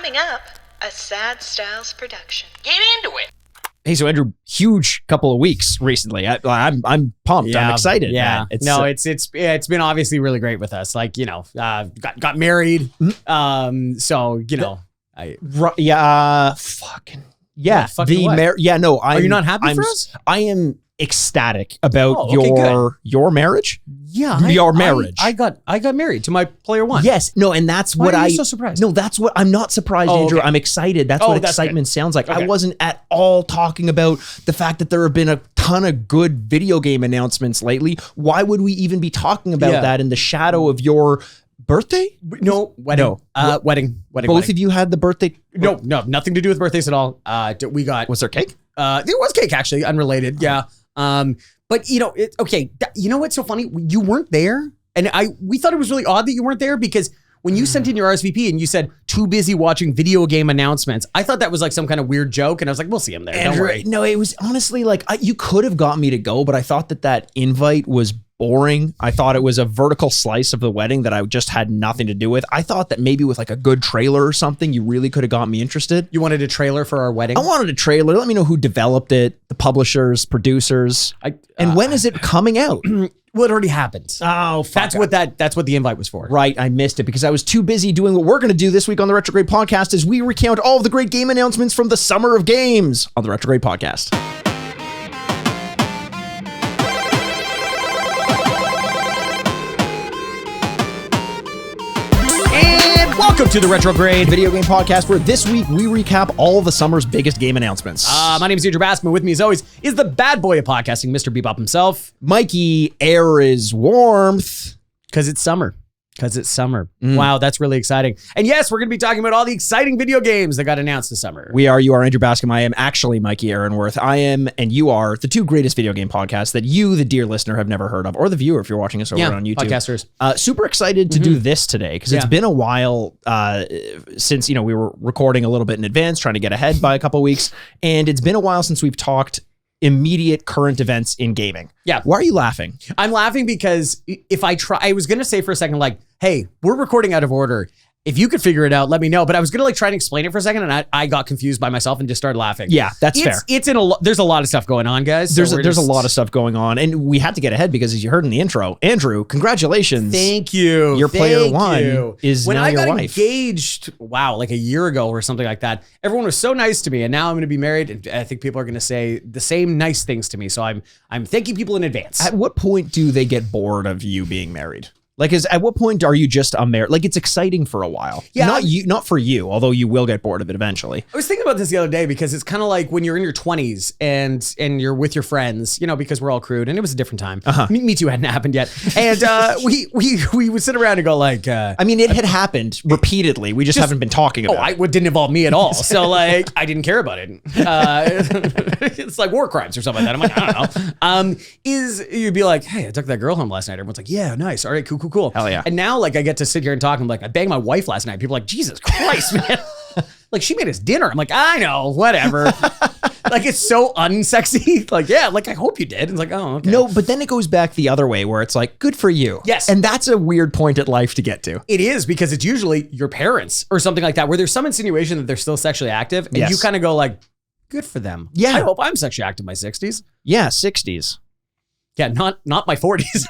Coming up, a Sad Styles production. Get into it. Hey, so Andrew, huge couple of weeks recently. I'm pumped. Yeah, I'm excited. Yeah, man. It's been obviously really great with us. Like, you know, got married. So you know, fucking yeah. Fucking what? Are you not happy for us? I am ecstatic about okay, your marriage. Yeah, your marriage. I got married to my player one. Yes, no, and that's Why what are you so surprised? No, that's what I'm not surprised, Andrew. okay. I'm excited. That's what excitement sounds like. Okay. I wasn't at all talking about the fact that there have been a ton of good video game announcements lately. Why would we even be talking about that in the shadow of your birthday? No, wedding. No. Wedding. Both of you had the birthday. No, nothing to do with birthdays at all. We got. Was there cake? There was cake, actually, unrelated. Yeah. But you know, you know what's so funny? You weren't there, and we thought it was really odd that you weren't there because when you sent in your RSVP and you said too busy watching video game announcements, I thought that was like some kind of weird joke, and I was like, we'll see him there. Don't worry. No, it was honestly like you could have got me to go, but I thought that invite was boring. I thought it was a vertical slice of the wedding that I just had nothing to do with. I thought that maybe with like a good trailer or something, you really could have got me interested. You wanted a trailer for our wedding? I wanted a trailer. Let me know who developed it, the publishers, producers, and when is it coming out? Well, it already happened. Oh, fuck. That's what the invite was for. Right, I missed it because I was too busy doing what we're going to do this week on the Retrograde Podcast as we recount all of the great game announcements from the summer of games on the Retrograde Podcast. Welcome to the Retrograde Video Game Podcast, where this week we recap all of the summer's biggest game announcements. My name is Andrew Baskman. With me, as always, is the bad boy of podcasting, Mr. Bebop himself. Mikey, air is warmth. Because it's summer. Wow, that's really exciting. And yes, we're going to be talking about all the exciting video games that got announced this summer. You are Andrew Bascom. I am actually Mikey Aaronworth. I am, and you are, the two greatest video game podcasts that you, the dear listener, have never heard of, or the viewer if you're watching us over on YouTube. Podcasters. Super excited to do this today because it's been a while since, we were recording a little bit in advance, trying to get ahead by a couple weeks, and it's been a while since we've talked immediate current events in gaming. Yeah. Why are you laughing? I'm laughing because I was going to say for a second, like, hey, we're recording out of order. If you could figure it out, let me know. But I was going to try and explain it for a second, and I got confused by myself and just started laughing. Yeah, that's fair. There's a lot of stuff going on, guys. There's a lot of stuff going on, and we had to get ahead because, as you heard in the intro, Andrew, congratulations. Thank you. Your player one is when now your wife. When I got engaged, like a year ago or something like that, everyone was so nice to me, and now I'm going to be married, and I think people are going to say the same nice things to me. So I'm thanking people in advance. At what point do they get bored of you being married? Like, at what point are you just a married? Like, it's exciting for a while. Yeah. Not for you, although you will get bored of it eventually. I was thinking about this the other day because it's kind of like when you're in your 20s and you're with your friends, because we're all crude and it was a different time. Me Too hadn't happened yet. And we would sit around and go like... it had happened repeately. We just haven't been talking about it. It didn't involve me at all. So, like, I didn't care about it. It's like war crimes or something like that. I'm like, I don't know. You'd be like, hey, I took that girl home last night. Everyone's like, yeah, nice. All right, cool. Hell yeah. And now, like, I get to sit here and talk. I'm like, I banged my wife last night. People are like, Jesus Christ, man. Like, she made us dinner. I'm like, I know, whatever. Like, it's so unsexy. Like, yeah, like, I hope you did. It's like, oh, okay. No, but then it goes back the other way where it's like, good for you. Yes. And that's a weird point at life to get to. It is, because it's usually your parents or something like that, where there's some insinuation that they're still sexually active. And you kind of go like, good for them. Yeah. I hope I'm sexually active in my 60s. Yeah, 60s. Yeah, not my 40s.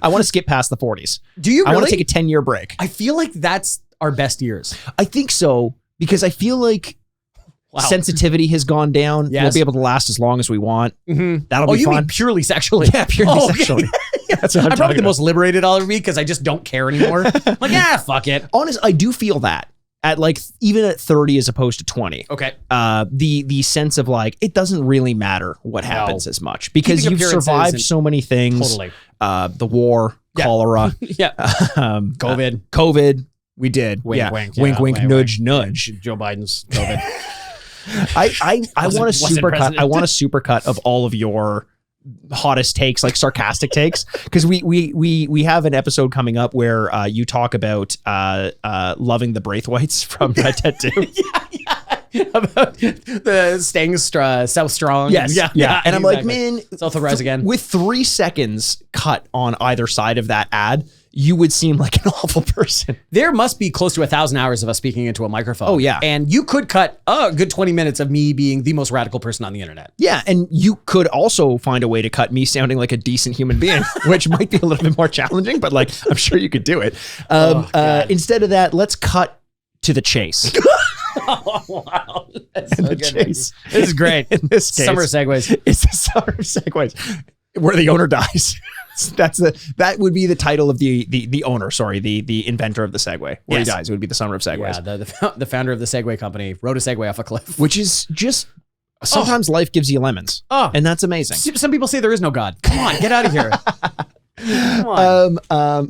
I want to skip past the 40s. Do you really? I want to take a 10-year break. I feel like that's our best years. I think so, because I feel like sensitivity has gone down. Yes. We'll be able to last as long as we want. Mm-hmm. That'll be you fun. Mean purely sexually? Yeah, purely sexually. Yeah. That's what I'm probably the about. most liberated I'll ever be because I just don't care anymore. I'm like, fuck it. Honest, I do feel that. At like, even at 30 as opposed to 20. Okay. The sense of like, it doesn't really matter what happens as much because you've survived so many things. Totally. The war, cholera. COVID. We did. Wink, wink, nudge, nudge. Joe Biden's COVID. I want a supercut. I want a supercut of all of your hottest takes, like sarcastic takes, because we have an episode coming up where you talk about loving the Braithwaites from Red Dead 2. About the staying South Strong. Yes. Yeah. And I'm like, man, South will rise again. With 3 seconds cut on either side of that ad, you would seem like an awful person. There must be close to 1,000 hours of us speaking into a microphone. Oh, yeah. And you could cut a good 20 minutes of me being the most radical person on the internet. Yeah, and you could also find a way to cut me sounding like a decent human being, which might be a little bit more challenging, but like I'm sure you could do it. Instead of that, let's cut to the chase. Oh, wow. That's so good. Chase. This is great. In this case, Summer segues. It's the summer of segues, where the owner dies. That would be the title of the owner. Sorry, the inventor of the Segway. Where he dies, it would be the summer of segues. Yeah, the founder of the Segway company rode a Segway off a cliff. Which is just sometimes life gives you lemons. And that's amazing. Some people say there is no God. Come on, get out of here. Come on.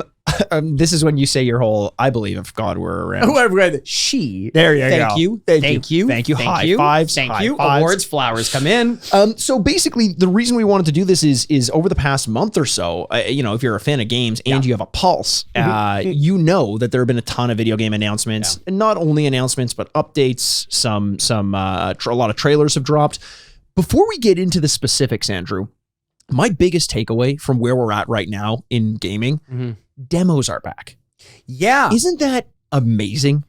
This is when you say your whole "I believe if God were around." She. There you go. Thank you. Thank you. High fives. Thank high you. fives. Awards, flowers come in. So basically, the reason we wanted to do this is over the past month or so, if you're a fan of games and you have a pulse, you know that there have been a ton of video game announcements, and not only announcements but updates. A lot of trailers have dropped. Before we get into the specifics, Andrew, my biggest takeaway from where we're at right now in gaming, demos are back. Yeah. Isn't that amazing?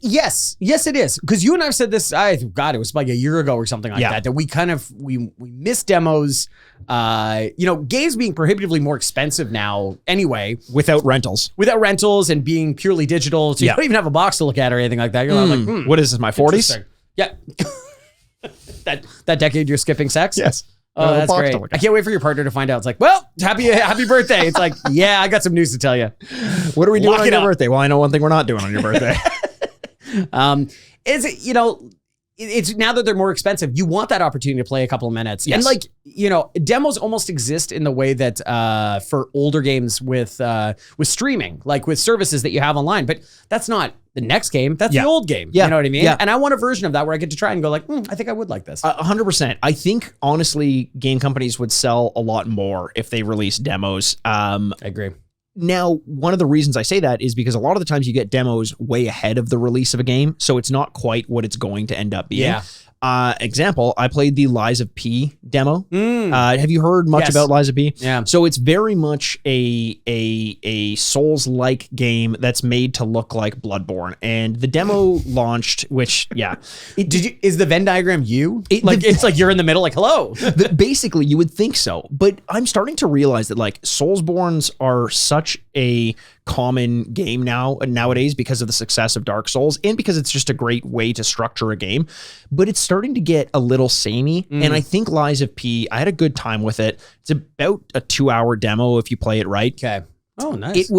Yes, it is. Because you and I've said this, it was like a year ago or something like that we miss demos. Games being prohibitively more expensive now anyway. Without rentals and being purely digital. So you don't even have a box to look at or anything like that. You're like, what is this, my 40s? Yeah. that decade you're skipping sex? Yes. Oh, that's great. I can't wait for your partner to find out. It's like, well, happy birthday. It's like, yeah, I got some news to tell you. What are we doing on your birthday? Well, I know one thing we're not doing on your birthday. It's now that they're more expensive, you want that opportunity to play a couple of minutes. Yes. And demos almost exist in the way that for older games with streaming, like with services that you have online. But that's not the next game. That's the old game. Yeah. You know what I mean? Yeah. And I want a version of that where I get to try and go like, I think I would like this. 100%. I think, honestly, game companies would sell a lot more if they released demos. I agree. Now, one of the reasons I say that is because a lot of the times you get demos way ahead of the release of a game, so it's not quite what it's going to end up being. Yeah. Example, I played the Lies of P demo. Have you heard much about Lies of P? Yeah. So it's very much a Souls-like game that's made to look like Bloodborne. And the demo launched, which, is the Venn diagram you? It's like you're in the middle, like, hello. Basically, you would think so. But I'm starting to realize that like Soulsborns are such a common game nowadays because of the success of Dark Souls and because it's just a great way to structure a game. But it's starting to get a little samey. And I think Lies of P, I had a good time with it. It's about a 2-hour demo if you play it right. Okay. Oh, nice.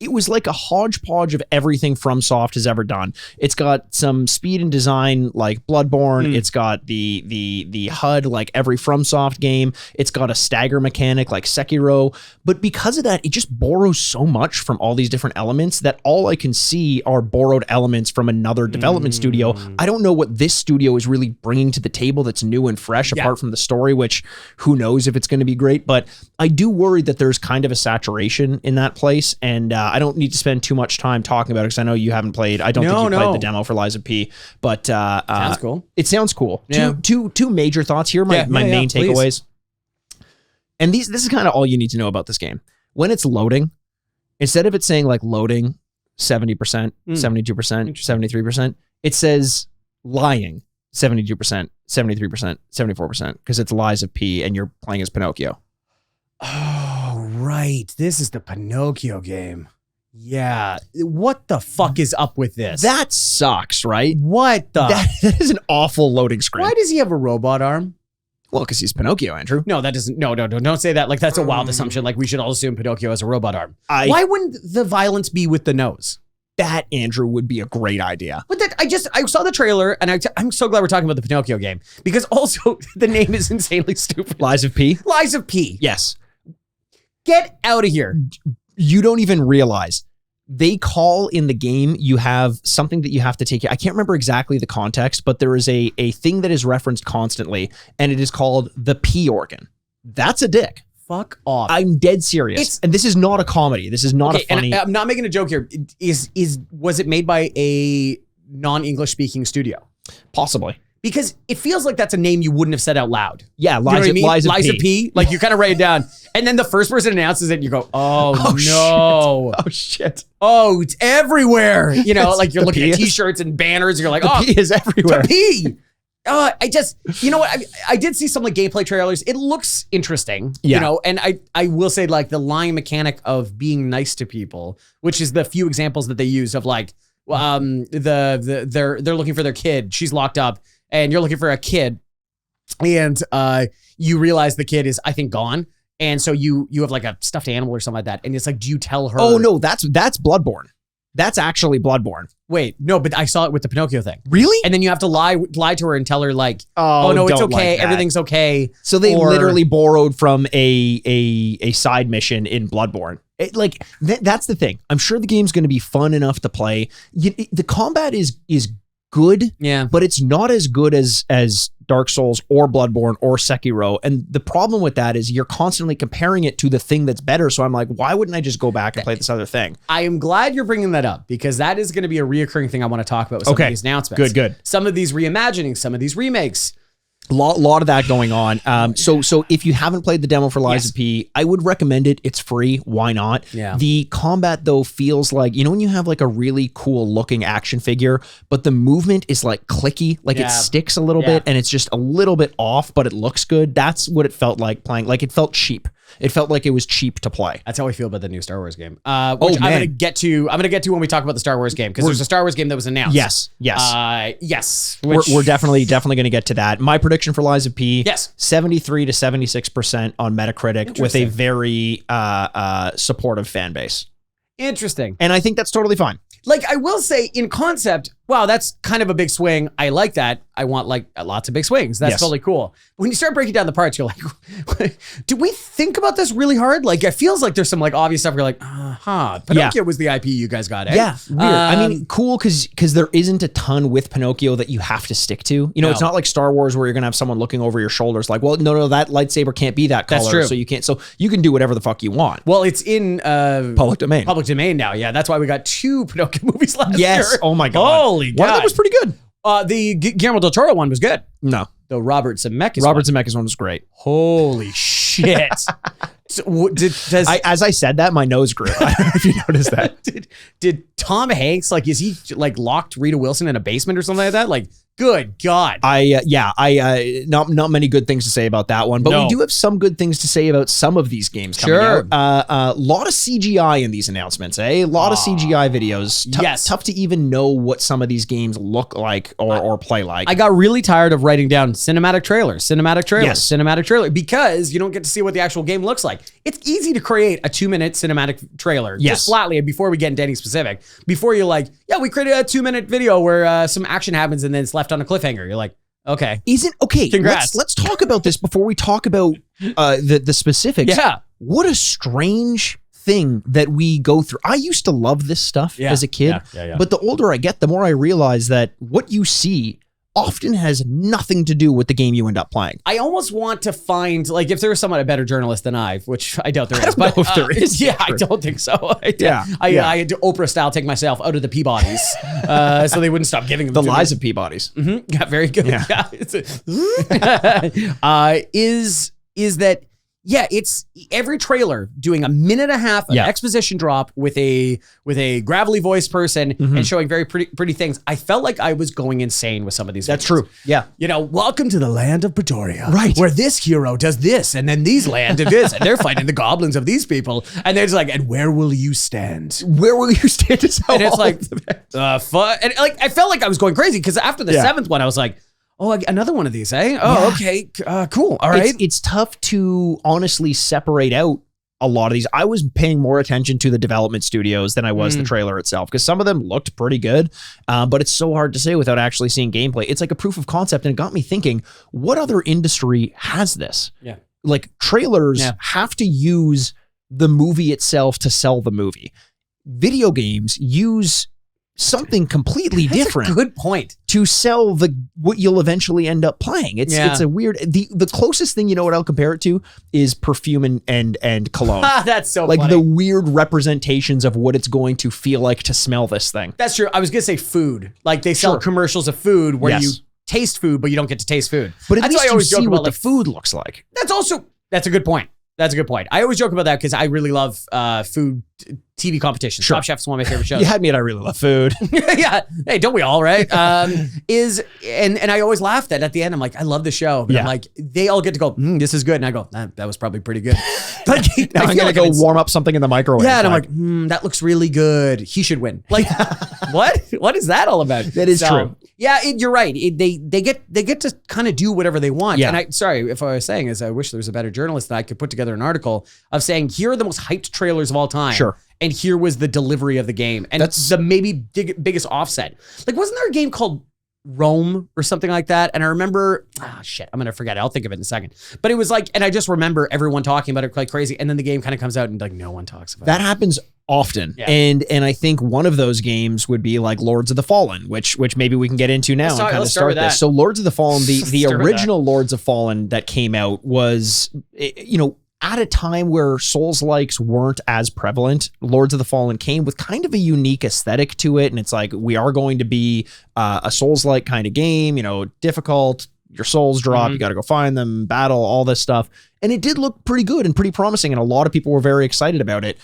It was like a hodgepodge of everything FromSoft has ever done. It's got some speed and design like Bloodborne. It's got the HUD like every FromSoft game. It's got a stagger mechanic like Sekiro. But because of that, it just borrows so much from all these different elements that all I can see are borrowed elements from another development studio. I don't know what this studio is really bringing to the table that's new and fresh apart from the story, which who knows if it's going to be great. But I do worry that there's kind of a saturation in that place. And I don't need to spend too much time talking about it because I know you haven't played. I don't think you played the demo for Lies of P, but sounds cool. It sounds cool. Yeah. Two major thoughts here. My main takeaways, and this is kind of all you need to know about this game. When it's loading, instead of it saying like loading 70%, 72%, 73%, it says lying 72%, 73%, 74% because it's Lies of P and you're playing as Pinocchio. Oh, right. This is the Pinocchio game. Yeah. What the fuck is up with this? That sucks, right? What the? That is an awful loading screen. Why does he have a robot arm? Well, because he's Pinocchio, Andrew. No, that doesn't. No, don't say that. Like, that's a wild assumption. Like, we should all assume Pinocchio has a robot arm. Why wouldn't the violence be with the nose? That, Andrew, would be a great idea. But I saw the trailer, and I'm so glad we're talking about the Pinocchio game. Because also, the name is insanely stupid. Lies of P? Lies of P. Yes. Get out of here. You don't even realize. They call in the game, you have something that you have to take. I can't remember exactly the context, but there is a thing that is referenced constantly, and it is called the P organ. That's a dick. Fuck off. I'm dead serious. And this is not a comedy. This is not a funny. I'm not making a joke here. Was it made by a non-English speaking studio? Possibly. Because it feels like that's a name you wouldn't have said out loud. Yeah, You know what I mean? Liza P. Like you kind of write it down. And then the first person announces it and you go, oh no. Shit. Oh shit. Oh, it's everywhere. You know, like you're The looking P at is- t-shirts and banners. You're like, The oh, P is everywhere. the P. I just, you know what? I did see some like gameplay trailers. It looks interesting, Yeah. you know, and I will say like the lying mechanic of being nice to people, which is the few examples that they use of like, they're looking for their kid. She's locked up and you're looking for a kid and you realize the kid is, I think, gone. And so you have like a stuffed animal or something like that. And it's like, do you tell her? Oh no, that's Bloodborne. That's actually Bloodborne. Wait, no, but I saw it with the Pinocchio thing. Really? And then you have to lie to her and tell her like, oh no, it's don't okay, like that. everything's okay. So they Or- literally borrowed from a side mission in Bloodborne. That's the thing. I'm sure the game's going to be fun enough to play. The combat is good, Yeah. but it's not as good as Dark Souls or Bloodborne or Sekiro. And the problem with that is you're constantly comparing it to the thing that's better. So I'm like, why wouldn't I just go back and play this other thing? I am glad you're bringing that up because that is going to be a reoccurring thing I want to talk about with some of these announcements. Good. Some of these reimaginings, some of these remakes. Lot of that going on. So if you haven't played the demo for Liza P, I would recommend it. It's free. Why not? Yeah. The combat though feels like, you know, when you have like a really cool looking action figure, but the movement is like clicky, like it sticks a little bit and it's just a little bit off, but it looks good. That's what it felt like playing. Like it felt cheap. It felt like it was cheap to play. That's how I feel about the new Star Wars game. Which I'm going to get to when we talk about the Star Wars game because there's a Star Wars game that was announced. Yes. Yes. We're definitely going to get to that. My prediction for Liza P, 73 to 76% on Metacritic with a very supportive fan base. Interesting. And I think that's totally fine. Like I will say in concept, wow, that's kind of a big swing. I like that. I want like lots of big swings. That's totally cool. But when you start breaking down the parts, you're like, do we think about this really hard? Like it feels like there's some like obvious stuff. You're like, Pinocchio was the IP you guys got, eh? Yeah, weird. I mean, cool because there isn't a ton with Pinocchio that you have to stick to. You know, it's not like Star Wars where you're gonna have someone looking over your shoulders like, well, no, that lightsaber can't be that color. That's true. So you can't. So you can do whatever the fuck you want. Well, it's in Public domain. Public domain now. Yeah, that's why we got 2 Pinocchio movies last year. Yes. Oh my god. Holy god. One of them was pretty good. The Guillermo del Toro one was good. No. The Robert Zemeckis one was great. Holy shit. So, as I said that, my nose grew. I don't know if you noticed that. Did Tom Hanks, like, is he like locked Rita Wilson in a basement or something like that? Like, good God. Not many good things to say about that one, but we do have some good things to say about some of these games coming out. A lot of CGI in these announcements, eh? A lot of CGI videos. Tough to even know what some of these games look like or play like. I got really tired of writing down cinematic trailer, because you don't get to see what the actual game looks like. It's easy to create a 2-minute cinematic trailer. Just flatly, before we get into any specific, before you're like, we created a 2-minute video where some action happens and then it's left on a cliffhanger. You're like, okay. Congrats. Let's talk about this before we talk about the specifics. Yeah. What a strange thing that we go through. I used to love this stuff as a kid, but the older I get, the more I realize that what you see often has nothing to do with the game you end up playing. I almost want to find, like, if there was someone a better journalist than I, which I doubt there is. I don't know if there is. I don't think so. I had to Oprah style take myself out of the Peabodys so they wouldn't stop giving them the lies of Peabodys. Mm-hmm. Yeah, very good. Yeah. Is that it's every trailer doing a minute and a half of exposition drop with a gravelly voice person and showing very pretty things. I felt like I was going insane with some of these. That's videos. true. Yeah. You know, welcome to the land of Pretoria. Right. Where this hero does this and then these land do this and they're fighting the goblins of these people. And they're just like, and where will you stand? Where will you stand? And it's like, fun. And like, I felt like I was going crazy because after the 7th one, I was like, oh, another one of these, eh? Oh, okay. Cool. All right. It's tough to honestly separate out a lot of these. I was paying more attention to the development studios than I was the trailer itself because some of them looked pretty good, but it's so hard to say without actually seeing gameplay. It's like a proof of concept, and it got me thinking, what other industry has this? Yeah. Like trailers have to use the movie itself to sell the movie. Video games use something completely different. That's a good point. To sell what you'll eventually end up playing. It's a weird, the closest thing, you know what I'll compare it to is perfume and cologne. That's so like funny. The weird representations of what it's going to feel like to smell this thing. That's true. I was going to say food. Like they sell commercials of food where you taste food, but you don't get to taste food. But at That's least why I you always joke see about, what the like, food looks like. That's a good point. That's a good point. I always joke about that because I really love food TV competitions. Sure. Top Chef is one of my favorite shows. You had me at I really love food. Yeah. Hey, don't we all, right? And I always laugh that at the end. I'm like, I love the show. But I'm like, they all get to go, this is good. And I go, that was probably pretty good. Like, Now I'm going to go warm up something in the microwave. Yeah, and I'm like, that looks really good. He should win. Like, what? What is that all about? That is true. Yeah, you're right. They get to kind of do whatever they want. Yeah. And sorry if I was saying is I wish there was a better journalist that I could put together an article of saying here are the most hyped trailers of all time. Sure. And here was the delivery of the game, and that's the maybe biggest offset. Like, wasn't there a game called Rome or something like that? And I remember, shit, I'm gonna forget it. I'll think of it in a second. But it was like, and I just remember everyone talking about it like crazy, and then the game kind of comes out and like no one talks about it. That happens often. Yeah. And I think one of those games would be like Lords of the Fallen, which maybe we can get into now and kind of start this. So Lords of the Fallen, the original Lords of Fallen that came out was, at a time where Souls-likes weren't as prevalent, Lords of the Fallen came with kind of a unique aesthetic to it. And it's like, we are going to be a Souls-like kind of game, difficult, your souls drop, you got to go find them, battle, all this stuff. And it did look pretty good and pretty promising. And a lot of people were very excited about it.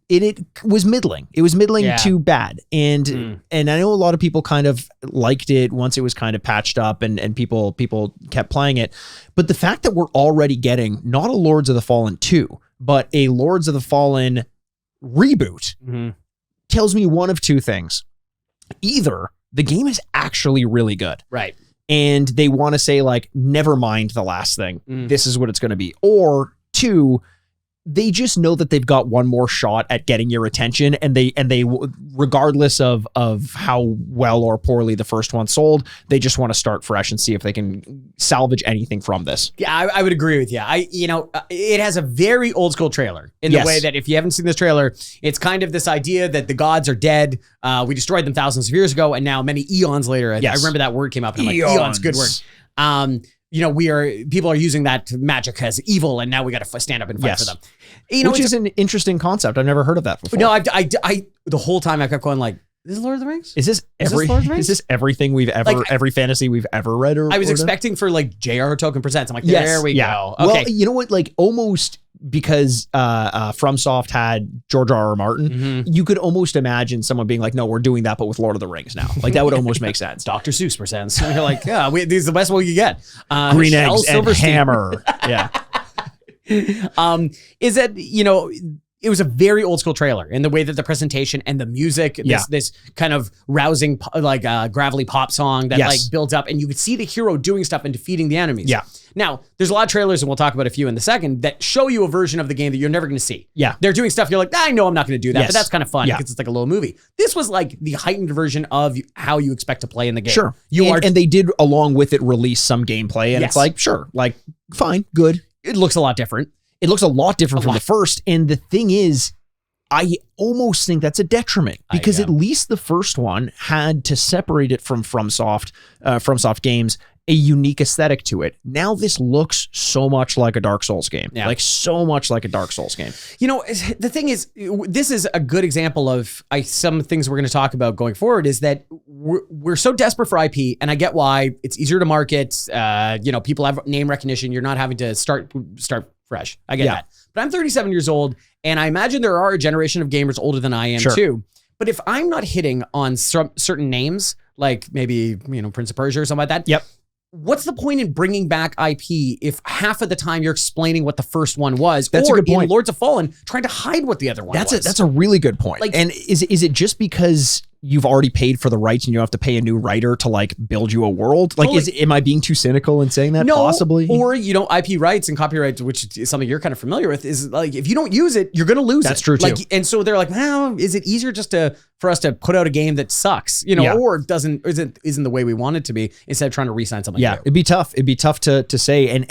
It was middling. It was middling to bad. And I know a lot of people kind of liked it once it was kind of patched up and people kept playing it. But the fact that we're already getting not a Lords of the Fallen 2, but a Lords of the Fallen reboot tells me one of two things. Either the game is actually really good. Right. And they want to say like, never mind the last thing. This is what it's going to be. Or two, they just know that they've got one more shot at getting your attention, and they regardless of how well or poorly the first one sold, they just want to start fresh and see if they can salvage anything from this. Yeah, I would agree with you. It has a very old school trailer in the way that if you haven't seen this trailer, it's kind of this idea that the gods are dead. We destroyed them thousands of years ago, and now many eons later, I remember that word came up, and I'm like, eons, good word. People are using that magic as evil, and now we got to stand up and fight for them. Which is an interesting concept. I've never heard of that before. No, I the whole time I kept going like, "This is Lord of the Rings? Is this everything we've ever, every fantasy we've ever read?" Or I was expecting for like J.R. Tolkien Presents. I'm like, there we go. Okay. Well, you know what? Like almost because FromSoft had George R.R. Martin, you could almost imagine someone being like, "No, we're doing that, but with Lord of the Rings now." Like that would almost make sense. Dr. Seuss Presents. And you're like, yeah, this is the best one you get. Green Eggs and Hammer. Yeah. Is that, it was a very old school trailer in the way that the presentation and the music, this kind of rousing, gravelly pop song that builds up, and you could see the hero doing stuff and defeating the enemies. Yeah. Now, there's a lot of trailers, and we'll talk about a few in a second, that show you a version of the game that you're never going to see. Yeah. They're doing stuff you're like, I know I'm not going to do that, but that's kind of fun because it's like a little movie. This was like the heightened version of how you expect to play in the game. Sure. And they did, along with it, release some gameplay, and it's like, sure, like, fine, good. It looks a lot different. It looks a lot different from the first. And the thing is, I almost think that's a detriment because at least the first one had to separate it from FromSoft games, a unique aesthetic to it. Now this looks so much like a Dark Souls game, like so much like a Dark Souls game. The thing is, this is a good example of some things we're going to talk about going forward is that we're so desperate for IP, and I get why it's easier to market. People have name recognition. You're not having to start fresh. I get that. But I'm 37 years old, and I imagine there are a generation of gamers older than I am too. But if I'm not hitting on certain names, like maybe, Prince of Persia or something like that. What's the point in bringing back IP if half of the time you're explaining what the first one was? That's or a good point. In Lords of Fallen, trying to hide what the other one was. That's a really good point. And is it just because you've already paid for the rights and you don't have to pay a new writer to like build you a world? Like, am I being too cynical in saying that? No, possibly. Or, IP rights and copyright, which is something you're kind of familiar with, is like, if you don't use it, you're going to lose it. That's true too. And so they're like, well, is it easier just for us to put out a game that sucks, or isn't the way we want it to be instead of trying to re-sign something new? It'd be tough. It'd be tough to say. And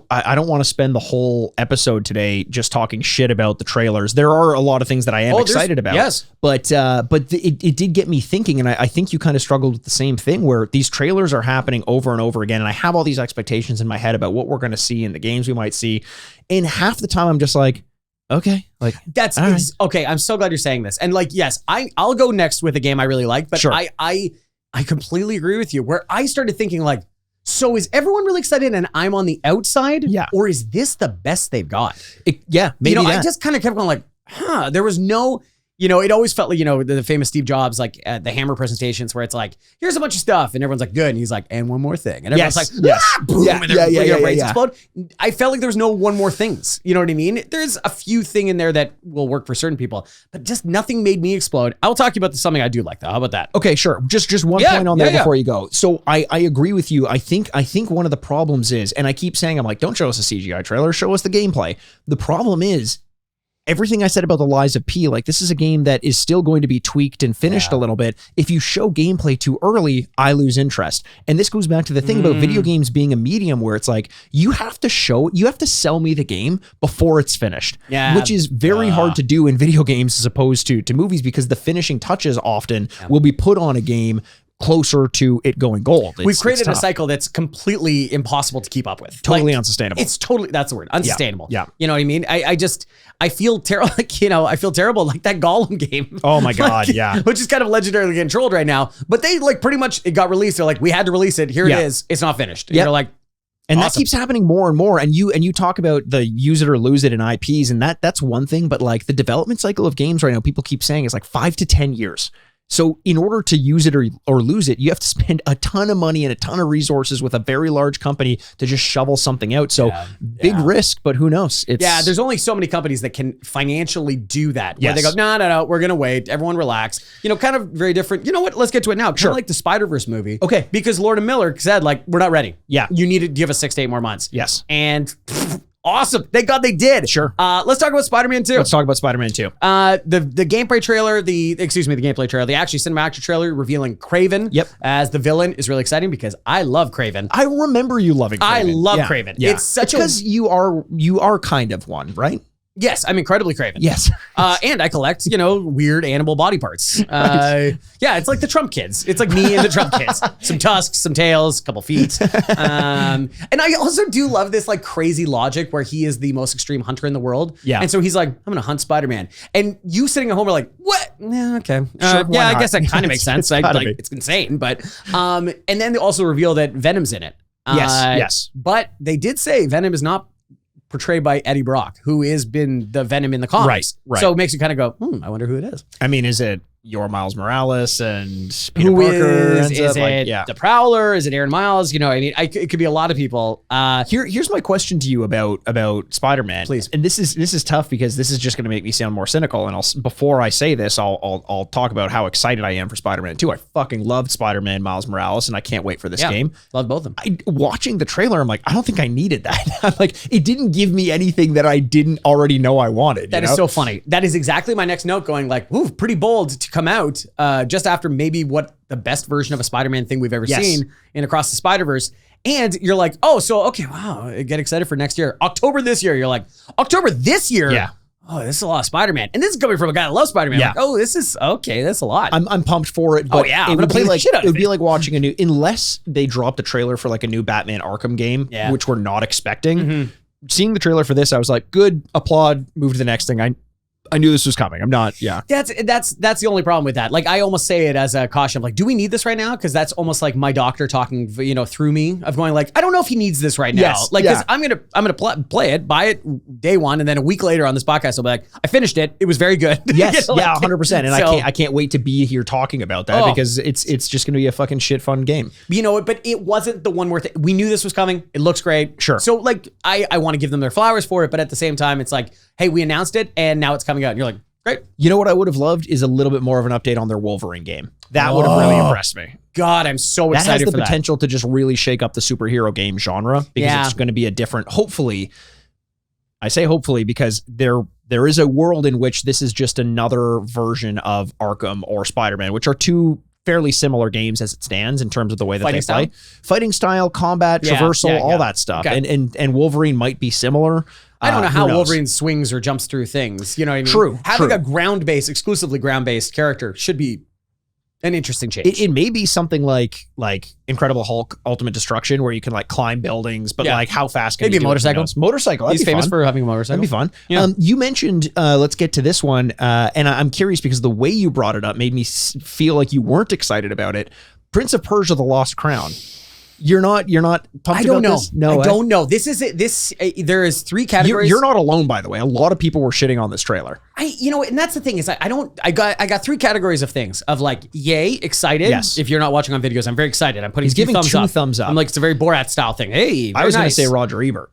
I don't want to spend the whole episode today just talking shit about the trailers. There are a lot of things that I am excited about. Yes. But it did get me thinking, and I think you kind of struggled with the same thing where these trailers are happening over and over again, and I have all these expectations in my head about what we're going to see and the games we might see, and half the time I'm just like, okay, like okay. I'm so glad you're saying this, and like, yes, I'll go next with a game I really like, but I completely agree with you. Where I started thinking like, so is everyone really excited and I'm on the outside? Yeah. Or is this the best they've got? Maybe I just kind of kept going like, there was no, it always felt like, the famous Steve Jobs, like at the Hammer presentations where it's like, here's a bunch of stuff. And everyone's like, good. And he's like, and one more thing. And everyone's like, boom. And their brains explode. I felt like there's no one more things. You know what I mean? There's a few thing in there that will work for certain people, but just nothing made me explode. I'll talk to you about something I do like though. How about that? Okay, sure. Just one point on there before you go. So I agree with you. I think one of the problems is, and I keep saying, I'm like, don't show us a CGI trailer, show us the gameplay. The problem is, everything I said about the Lies of P, like this is a game that is still going to be tweaked and finished a little bit. If you show gameplay too early, I lose interest. And this goes back to the thing about video games being a medium where it's like, you have to sell me the game before it's finished, which is very hard to do in video games as opposed to movies, because the finishing touches often will be put on a game closer to it going gold. We've created a cycle that's completely impossible to keep up with. Totally unsustainable. It's totally, that's the word, unsustainable. Yeah. You know what I mean? I feel terrible, I feel terrible like that Gollum game. Oh my God, Which is kind of legendarily controlled right now. But they pretty much, it got released. They're like, we had to release it. Here it is. It's not finished. And you're like, and that keeps happening more and more. And you talk about the use it or lose it in IPs, and that's one thing. But like the development cycle of games right now, people keep saying is like 5 to 10 years. So in order to use it or lose it, you have to spend a ton of money and a ton of resources with a very large company to just shovel something out. So big risk, but who knows? There's only so many companies that can financially do that. Where they go, no, we're going to wait. Everyone relax. Kind of very different. You know what? Let's get to it now. Kind of like the Spider-Verse movie. Okay. Because Lord and Miller said like, we're not ready. Yeah. You need to give us 6 to 8 more months. Yes. And awesome. Thank God they did. Sure. Let's talk about Spider-Man 2. Let's talk about Spider-Man 2. The gameplay trailer, the actually cinematic trailer revealing Kraven as the villain is really exciting because I love Kraven. I remember you loving Kraven. I love Kraven. Yeah. It's such because you are kind of one, right? Yes, I'm incredibly Kraven. Yes. And I collect, weird animal body parts. It's like the Trump kids. It's like me and the Trump kids. Some tusks, some tails, a couple feet. And I also do love this like crazy logic where he is the most extreme hunter in the world. Yeah. And so he's like, I'm going to hunt Spider-Man. And you sitting at home are like, what? Yeah, okay. Sure, I guess that kind of makes sense. It's insane. But, and then they also reveal that Venom's in it. Yes. But they did say Venom is not portrayed by Eddie Brock, who has been the Venom in the comics. Right. So it makes you kind of go, I wonder who it is. I mean, is it your Miles Morales and Peter Parker? Is it the Prowler? Is it Aaron Miles? It could be a lot of people. Here's my question to you about Spider-Man. Please. And this is tough because this is just going to make me sound more cynical. And before I say this, I'll talk about how excited I am for Spider-Man 2. I fucking loved Spider-Man Miles Morales, and I can't wait for this game. Love both of them. Watching the trailer, I'm like, I don't think I needed that. I'm like, it didn't give me anything that I didn't already know I wanted. That is so funny. That is exactly my next note. Going like, ooh, pretty bold to come out just after maybe what the best version of a Spider-Man thing we've ever seen in Across the Spider-Verse. And you're like, okay, wow, get excited for next year. October this year. You're like, October this year? Yeah. Oh, this is a lot of Spider-Man. And this is coming from a guy that loves Spider-Man. Yeah. Like, oh, this is okay. That's a lot. I'm pumped for it. But I'm gonna play the shit out of it. It would be like watching a new, unless they dropped a trailer for like a new Batman Arkham game, which we're not expecting. Seeing the trailer for this, I was like, good, applaud, move to the next thing. I knew this was coming. I'm not, That's the only problem with that. Like, I almost say it as a caution. I'm like, do we need this right now? Because that's almost like my doctor talking, through me of going like, I don't know if he needs this right now. Because I'm gonna play it, buy it day one, and then a week later on this podcast, I'll be like, I finished it. It was very good. Yes, 100%. And I can't wait to be here talking about that because it's just gonna be a fucking shit fun game. But it wasn't the one where we knew this was coming. It looks great. Sure. So like, I want to give them their flowers for it, but at the same time, it's like, hey, we announced it, and now it's coming out. And you're like, great. You know what I would have loved is a little bit more of an update on their Wolverine game. That would have really impressed me. God, I'm so excited for that. That has the potential to just really shake up the superhero game genre because it's going to be a different, hopefully, I say hopefully because there is a world in which this is just another version of Arkham or Spider-Man, which are two fairly similar games as it stands in terms of the way that they play. Fighting style, combat, traversal, all that stuff. Okay. And Wolverine might be similar. I don't know how Wolverine swings or jumps through things. You know what I mean? True. Having a exclusively ground-based character should be an interesting change. It may be something like Incredible Hulk Ultimate Destruction where you can like climb buildings, but like how fast can you do a motorcycle? Motorcycle. He's famous for having a motorcycle. That'd be fun. Yeah. You mentioned, let's get to this one. And I'm curious because the way you brought it up made me feel like you weren't excited about it. Prince of Persia: The Lost Crown. You're not pumped I don't about know. this? No, I don't know. This is it. There is 3 categories. You're not alone, by the way. A lot of people were shitting on this trailer. And that's the thing is I got 3 categories of things of like, yay, excited. Yes. If you're not watching on videos, I'm very excited. I'm putting He's giving 2 thumbs up. I'm like, it's a very Borat style thing. Hey, I was going to nice. say Roger Ebert.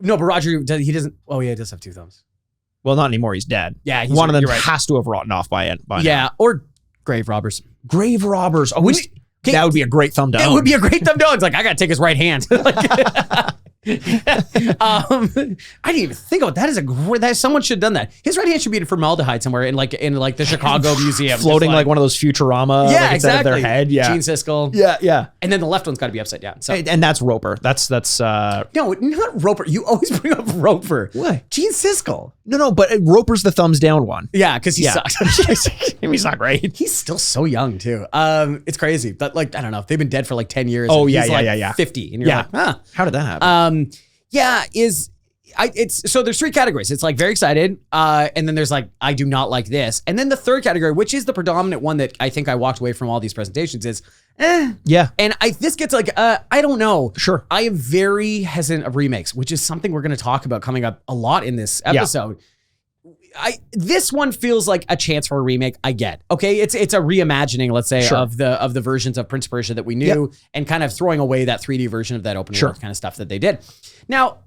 No, but Roger, he doesn't. Oh yeah, he does have 2 thumbs. Well, not anymore. He's dead. Yeah, one of them right. has to have rotten off by yeah, now. or grave robbers. Grave robbers. Oh, that would be a great thumb down. It would be a great thumb down. It's like, I got to take his right hand. I didn't even think about that. Someone should have done that. His right hand should be in formaldehyde somewhere in the Chicago Museum, floating like one of those Futurama. Yeah, like exactly. Of their head. Yeah, Gene Siskel. Yeah. And then the left one's got to be upside down. So and that's Roper. That's no, not Roper. You always bring up Roper. What? Gene Siskel. No, but Roper's the thumbs down one. Yeah, because he sucks. He's not great. He's still so young too. It's crazy. But I don't know. They've been dead for like 10 years. Oh and yeah, he's 50, and you're like, huh. How did that happen? So there's 3 categories. It's like very excited, and then there's like I do not like this, and then the third category, which is the predominant one that I think I walked away from all these presentations, is Yeah. And this gets like I don't know. Sure. I am very hesitant of remakes, which is something we're going to talk about coming up a lot in this episode. This one feels like a chance for a remake. I get. Okay, it's a reimagining, let's say, of the versions of Prince of Persia that we knew, and kind of throwing away that 3D version of that open world kind of stuff that they did. Now,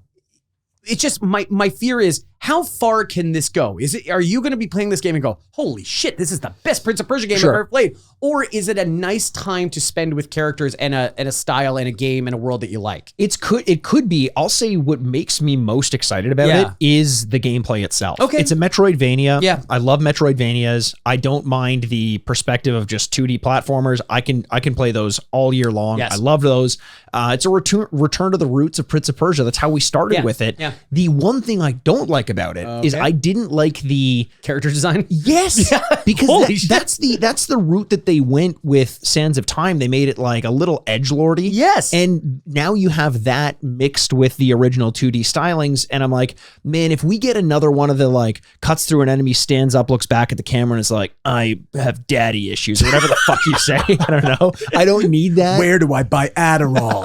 it's just my fear is, how far can this go? Are you going to be playing this game and go, holy shit, this is the best Prince of Persia game I've ever played? Or is it a nice time to spend with characters and a style and a game and a world that you like? It could be. I'll say what makes me most excited about it is the gameplay itself. Okay. It's a Metroidvania. Yeah. I love Metroidvanias. I don't mind the perspective of just 2D platformers. I can play those all year long. Yes. I love those. It's a return to the roots of Prince of Persia. That's how we started with it. Yeah. The one thing I don't like about it is I didn't like the character design. Yes, because that's the route that they went with Sands of Time. They made it like a little edgelordy. Yes, and now you have that mixed with the original 2D stylings, and I'm like, man, if we get another one of the like cuts through an enemy, stands up, looks back at the camera, and is like, I have daddy issues, or whatever the fuck you say. I don't know. I don't need that. Where do I buy Adderall?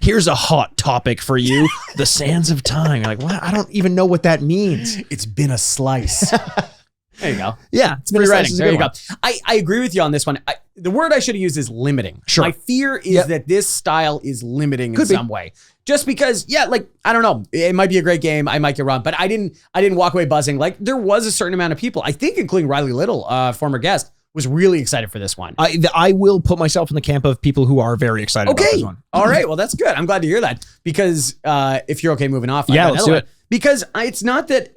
Here's a hot topic for you: the Sands of Time. You're like, what? I don't even know what that means. It's been a slice. There you go. Yeah, it's free writing. There you go. I agree with you on this one. The word I should have used is limiting. Sure. My fear is that this style is limiting in some way. Just because, I don't know. It might be a great game. I might get wrong, but I didn't walk away buzzing. Like, there was a certain amount of people, I think, including Riley Little, former guest, was really excited for this one. I will put myself in the camp of people who are very excited about this one. All right. Well, that's good. I'm glad to hear that, because if you're okay moving off, let's do it. Because it's not that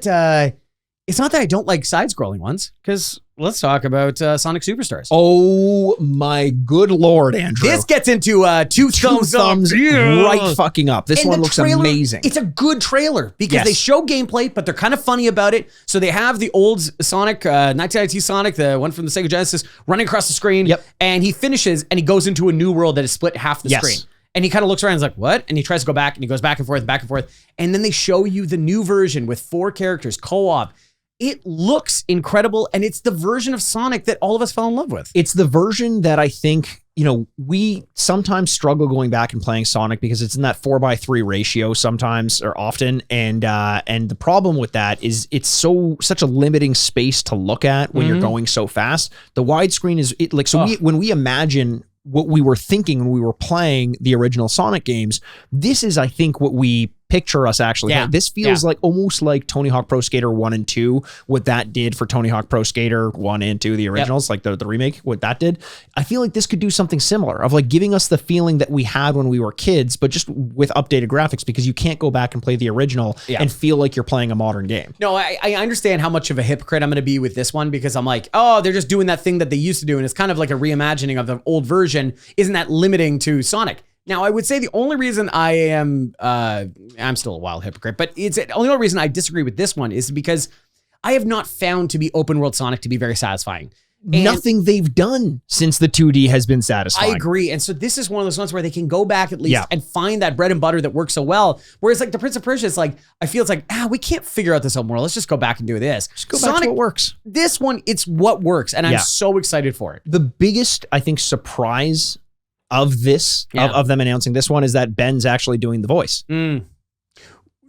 I don't like side-scrolling ones, because let's talk about Sonic Superstars. Oh my good Lord, Andrew. This gets into two thumbs up. Right fucking up. This one looks amazing. It's a good trailer because they show gameplay, but they're kind of funny about it. So they have the old Sonic, 1992 Sonic, the one from the Sega Genesis, running across the screen. Yep. And he finishes and he goes into a new world that is split half the screen. And he kind of looks around and is like, what? And he tries to go back and he goes back and forth and back and forth. And then they show you the new version with 4 characters, co-op. It looks incredible, and it's the version of Sonic that all of us fell in love with. It's the version that I think, we sometimes struggle going back and playing Sonic because it's in that 4:3 ratio sometimes or often. And the problem with that is it's such a limiting space to look at when you're going so fast. The widescreen is when we imagine what we were thinking when we were playing the original Sonic games, this is, I think, what we picture us actually. This feels like almost like Tony Hawk Pro Skater 1 and 2, what that did for Tony Hawk Pro Skater 1 and 2, the originals, like the remake, what that did. I feel like this could do something similar of like giving us the feeling that we had when we were kids, but just with updated graphics, because you can't go back and play the original and feel like you're playing a modern game. No, I understand how much of a hypocrite I'm going to be with this one, because I'm like, oh, they're just doing that thing that they used to do, and it's kind of like a reimagining of the old version. Isn't that limiting to Sonic? Now, I would say the only reason I am, I'm still a wild hypocrite, but it's the only reason I disagree with this one is because I have not found to be open world Sonic to be very satisfying. nothing they've done since the 2D has been satisfying. I agree. And so this is one of those ones where they can go back at least and find that bread and butter that works so well. Whereas like the Prince of Persia, it's like, I feel it's like, we can't figure out this open world. Let's just go back and do this. Just go back to what works. This one, it's what works. And I'm so excited for it. The biggest, I think, surprise of this, of them announcing this one is that Ben's actually doing the voice.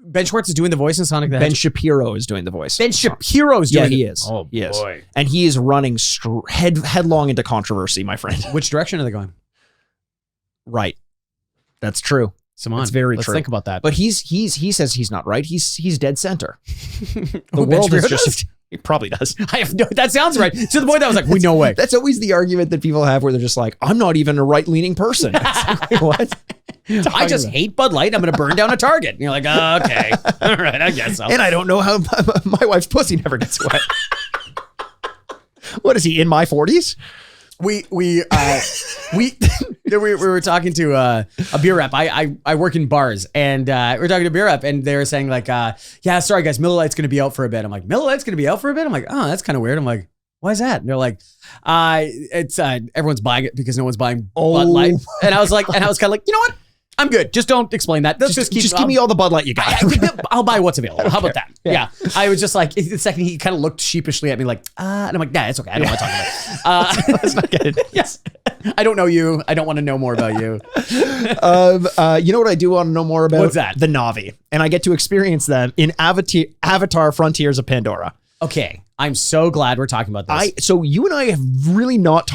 Ben Schwartz is doing the voice in Sonic the Hedgehog. Ben Shapiro is doing the voice. Ben Shapiro's doing it. Yeah, he is. Oh, he is. boy. And he is running headlong into controversy, my friend. Which direction are they going? Right. That's true. Simon, it's very let's true. think about that. But he says he's not right. He's dead center. The Ben world is Shapiro just... does? He probably does. I have no... That sounds right. To the point that I was like, no way. That's always the argument that people have where they're just like, I'm not even a right-leaning person. Like, what? I just hate Bud Light. I'm going to burn down a Target. And you're like, okay. All right, I guess so. And I don't know how my wife's pussy never gets wet. What is he, in my 40s? We were talking to a beer rep. I work in bars, and we're talking to a beer rep, and they were saying like, yeah, sorry guys, Miller Lite's going to be out for a bit. I'm like, Miller Lite's going to be out for a bit? I'm like, oh, that's kind of weird. I'm like, why is that? And they're like, it's everyone's buying it because no one's buying Bud Light. And I was kind of like, you know what? I'm good. Just don't explain that. Just give me all the Bud Light you got. I'll buy what's available. How about that? Yeah. I was just like, the second he kind of looked sheepishly at me like, and I'm like, nah, it's okay. I don't want to talk about it. Let's not get it. Yes. I don't know you. I don't want to know more about you. You know what I do want to know more about? What's that? The Na'vi. And I get to experience them in Avatar Frontiers of Pandora. Okay. I'm so glad we're talking about this. So you and I have really not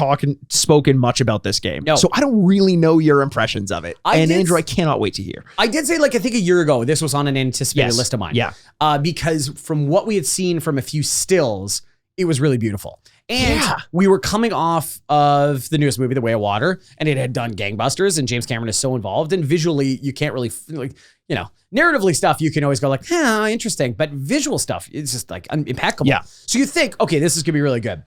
spoken much about this game. No. So I don't really know your impressions of it. Andrew, I cannot wait to hear. I did say, like, I think a year ago, this was on an anticipated list of mine. Yeah. Because from what we had seen from a few stills, it was really beautiful. And we were coming off of the newest movie, The Way of Water, and it had done gangbusters, and James Cameron is so involved. And visually, you can't really, like, you know, narratively stuff, you can always go like, interesting. But visual stuff, it's just like impeccable. Yeah. So you think, okay, this is going to be really good.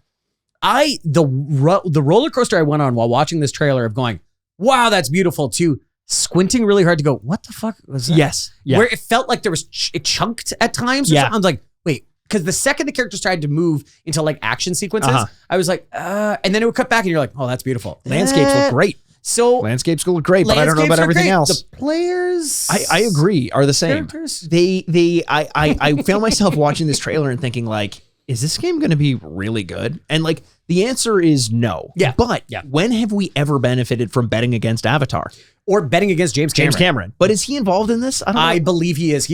The roller coaster I went on while watching this trailer of going, wow, that's beautiful, to squinting really hard to go, what the fuck was that? Yes. Yeah. Where it felt like there was, it chunked at times. Or something. I was like, wait. Because the second the characters tried to move into like action sequences, I was like, and then it would cut back and you're like, oh, that's beautiful. Landscapes look great. So landscapes look great, but I don't know about everything else. The players, I agree, are the same. Characters? I found myself watching this trailer and thinking like, is this game going to be really good? And like the answer is no. Yeah. But when have we ever benefited from betting against Avatar? Or betting against James Cameron. But is he involved in this? I believe he is.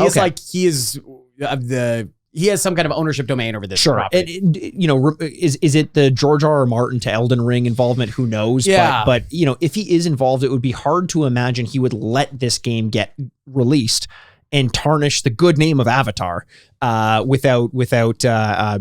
He has some kind of ownership domain over this property. And, you know, is it the George R.R. Martin to Elden Ring involvement? Who knows? Yeah. But, you know, if he is involved, it would be hard to imagine he would let this game get released and tarnish the good name of Avatar without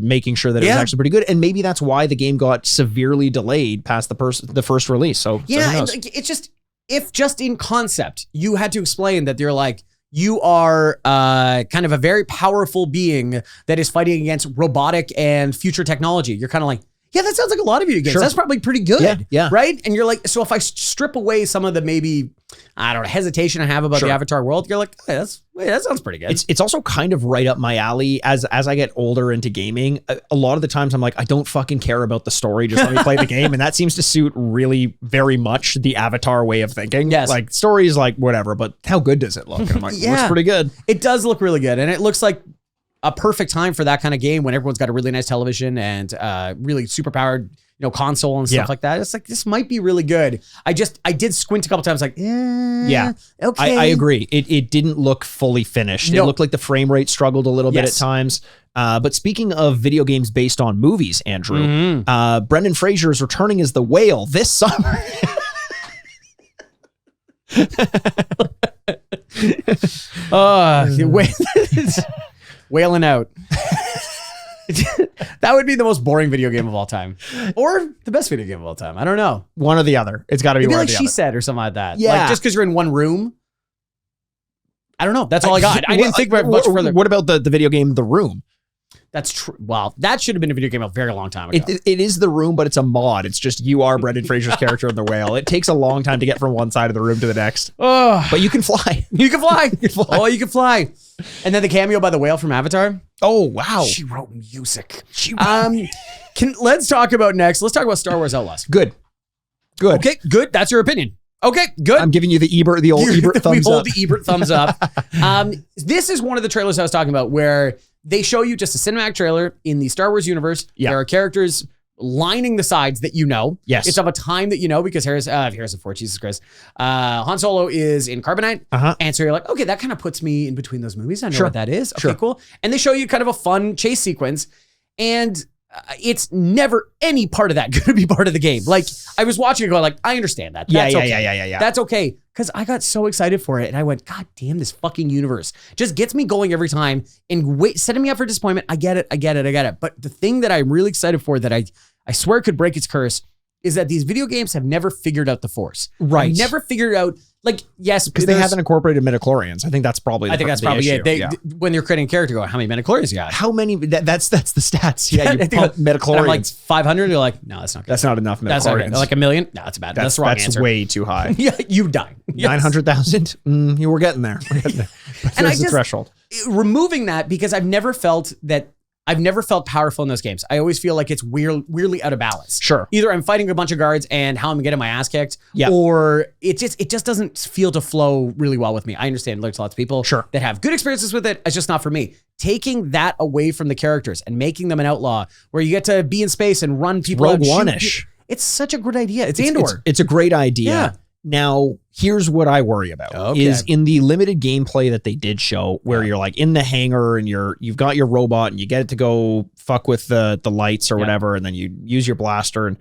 making sure that it was actually pretty good. And maybe that's why the game got severely delayed past the first release. So who knows? It's just, if just in concept, you had to explain that they're like, you are kind of a very powerful being that is fighting against robotic and future technology. You're kind of like, yeah, that sounds like a lot of video games. Sure. That's probably pretty good. Yeah. Right? And you're like, so if I strip away some of the maybe, I don't know, hesitation I have about the Avatar world, you're like, hey, that sounds pretty good. It's also kind of right up my alley. As I get older into gaming, a lot of the times I'm like, I don't fucking care about the story. Just let me play the game. And that seems to suit really very much the Avatar way of thinking. Yes. Like story is like whatever, but how good does it look? And I'm like, looks pretty good. It does look really good. And it looks like a perfect time for that kind of game when everyone's got a really nice television and really super powered, you know, console and stuff like that. It's like, this might be really good. I did squint a couple times like, okay. I agree. It didn't look fully finished. It looked like the frame rate struggled a little bit at times. But speaking of video games based on movies, Andrew, Brendan Fraser is returning as the Whale this summer. Wailing out. That would be the most boring video game of all time, or the best video game of all time. I don't know. One or the other. It's got to be one or the other. She Said or something like that. Yeah. Like just because you're in one room. I don't know. That's all I got. I didn't think much further. What about the video game The Room? That's true. Wow, that should have been a video game a very long time ago. It is The Room, but it's a mod. It's just you are Brendan Fraser's character in the whale. It takes a long time to get from one side of the room to the next. Oh, but you can fly. You can fly. Oh, you can fly. And then the cameo by the whale from Avatar. Oh, wow. She wrote music. Let's talk about next. Let's talk about Star Wars Outlaws. Good. Okay, good. That's your opinion. Okay, good. I'm giving you the old Ebert thumbs up. We hold the Ebert thumbs up. This is one of the trailers I was talking about where they show you just a cinematic trailer in the Star Wars universe. Yeah. There are characters lining the sides that you know. Yes. It's of a time that you know because Harrison Ford, Jesus Christ. Han Solo is in Carbonite. And so you're like, okay, that kind of puts me in between those movies. I know what that is. Okay, cool. And they show you kind of a fun chase sequence. And it's never any part of that going to be part of the game. Like, I was watching it going like, I understand that. That's okay. That's okay. Because I got so excited for it. And I went, God damn, this fucking universe just gets me going every time and setting me up for disappointment. I get it. But the thing that I'm really excited for that I swear could break its curse is that these video games have never figured out the Force. Right. Never figured out, like, yes. Because they haven't incorporated midichlorians. I think that's probably the issue. it. When you're creating a character, go, how many midichlorians you got? How many? That's the stats. Yeah, you pump midichlorians. Like 500, you're like, no, that's not good. That's not enough midichlorians. That's not good. Like 1 million? No, that's bad. That's the wrong answer. That's way too high. Yeah, you die. 900,000? You were getting there. But there's the threshold. Removing that, because I've never felt powerful in those games. I always feel like it's weirdly out of balance. Sure. Either I'm fighting a bunch of guards and how I'm getting my ass kicked, or it just doesn't feel to flow really well with me. I understand there's lots of people that have good experiences with it. It's just not for me. Taking that away from the characters and making them an outlaw where you get to be in space and run people out. Rogue One-ish. It's such a good idea. It's Andor. It's a great idea. Yeah. Now, here's what I worry about is in the limited gameplay that they did show where you're like in the hangar and you've got your robot and you get it to go fuck with the lights or whatever. And then you use your blaster. And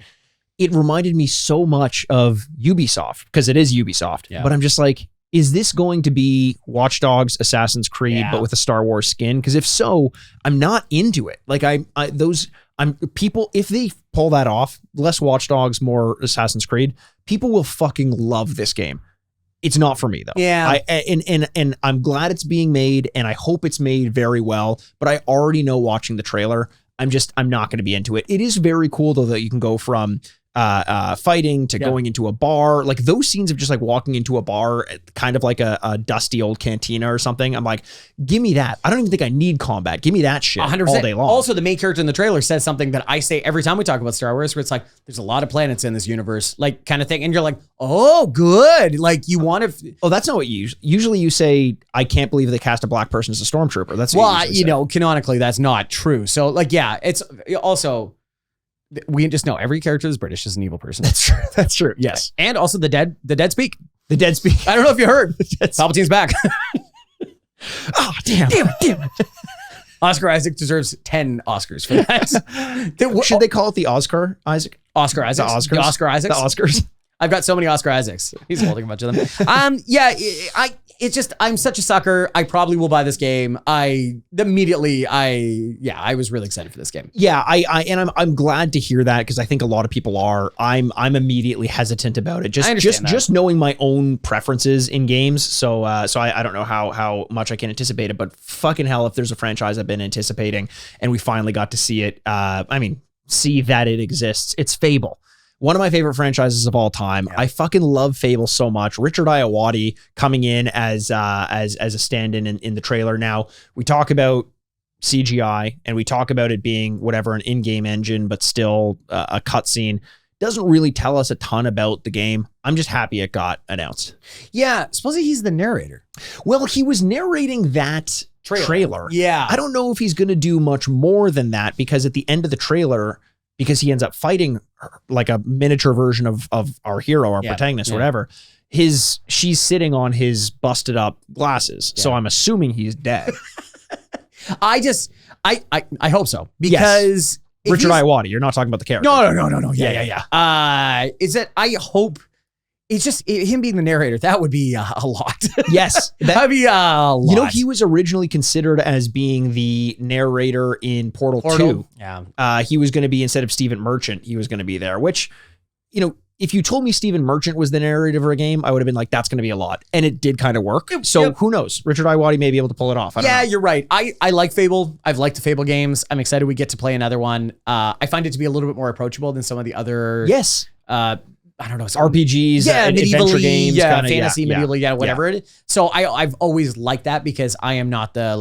it reminded me so much of Ubisoft because it is Ubisoft. Yeah. But I'm just like, is this going to be Watch Dogs, Assassin's Creed, but with a Star Wars skin? Because if so, I'm not into it. Like people, if they pull that off, less Watch Dogs, more Assassin's Creed, people will fucking love this game. It's not for me though. Yeah. And I'm glad it's being made and I hope it's made very well, but I already know watching the trailer, I'm not going to be into it. It is very cool though that you can go from fighting to going into a bar. Like those scenes of just like walking into a bar, kind of like a dusty old cantina or something. I'm like, give me that. I don't even think I need combat. Give me that shit 100%. All day long. Also, the main character in the trailer says something that I say every time we talk about Star Wars, where it's like, there's a lot of planets in this universe, like kind of thing. And you're like, oh, good. Like you want to. Oh, that's not what you usually you say. I can't believe they cast a black person as a stormtrooper. That's what you know, canonically, that's not true. So like, yeah, it's also. We just know every character is British is an evil person. That's true. That's true. Yes. And also the dead speak. The dead speak. I don't know if you heard. Palpatine's back. Oh, damn it. Oscar Isaac deserves 10 Oscars for that. Should they call it the Oscar Isaac? Oscar Isaac. The Oscars. The Oscar Isaacs. The Oscars. I've got so many Oscar Isaacs. He's holding a bunch of them. I'm such a sucker. I probably will buy this game. I was really excited for this game. Yeah, I'm glad to hear that because I think a lot of people are. I'm immediately hesitant about it. Just knowing my own preferences in games. So I don't know how much I can anticipate it, but fucking hell, if there's a franchise I've been anticipating and we finally got to see it, see that it exists. It's Fable. One of my favorite franchises of all time. Yeah. I fucking love Fable so much. Richard Iowati coming in as a stand-in in the trailer. Now, we talk about CGI and we talk about it being whatever, an in-game engine, but still a cutscene. Doesn't really tell us a ton about the game. I'm just happy it got announced. Yeah, supposedly he's the narrator. Well, he was narrating that trailer. Yeah. I don't know if he's going to do much more than that because at the end of the trailer, because he ends up fighting like a miniature version of our hero, our protagonist, or whatever. She's sitting on his busted up glasses. Yeah. So I'm assuming he's dead. I hope so because Richard Iowati, you're not talking about the character. No. Yeah. Is that I hope it's just him being the narrator. That would be a lot. Yes. That'd be a lot. You know, he was originally considered as being the narrator in Portal 2. Yeah. He was going to be, instead of Stephen Merchant, he was going to be there, which, you know, if you told me Stephen Merchant was the narrator of a game, I would have been like, that's going to be a lot. And it did kind of work. So who knows? Richard Iwadi may be able to pull it off. I don't know. You're right. I like Fable. I've liked the Fable games. I'm excited we get to play another one. I find it to be a little bit more approachable than some of the other I don't know, RPGs, adventure games, fantasy, medieval, whatever it is. So I've always liked that because I am not the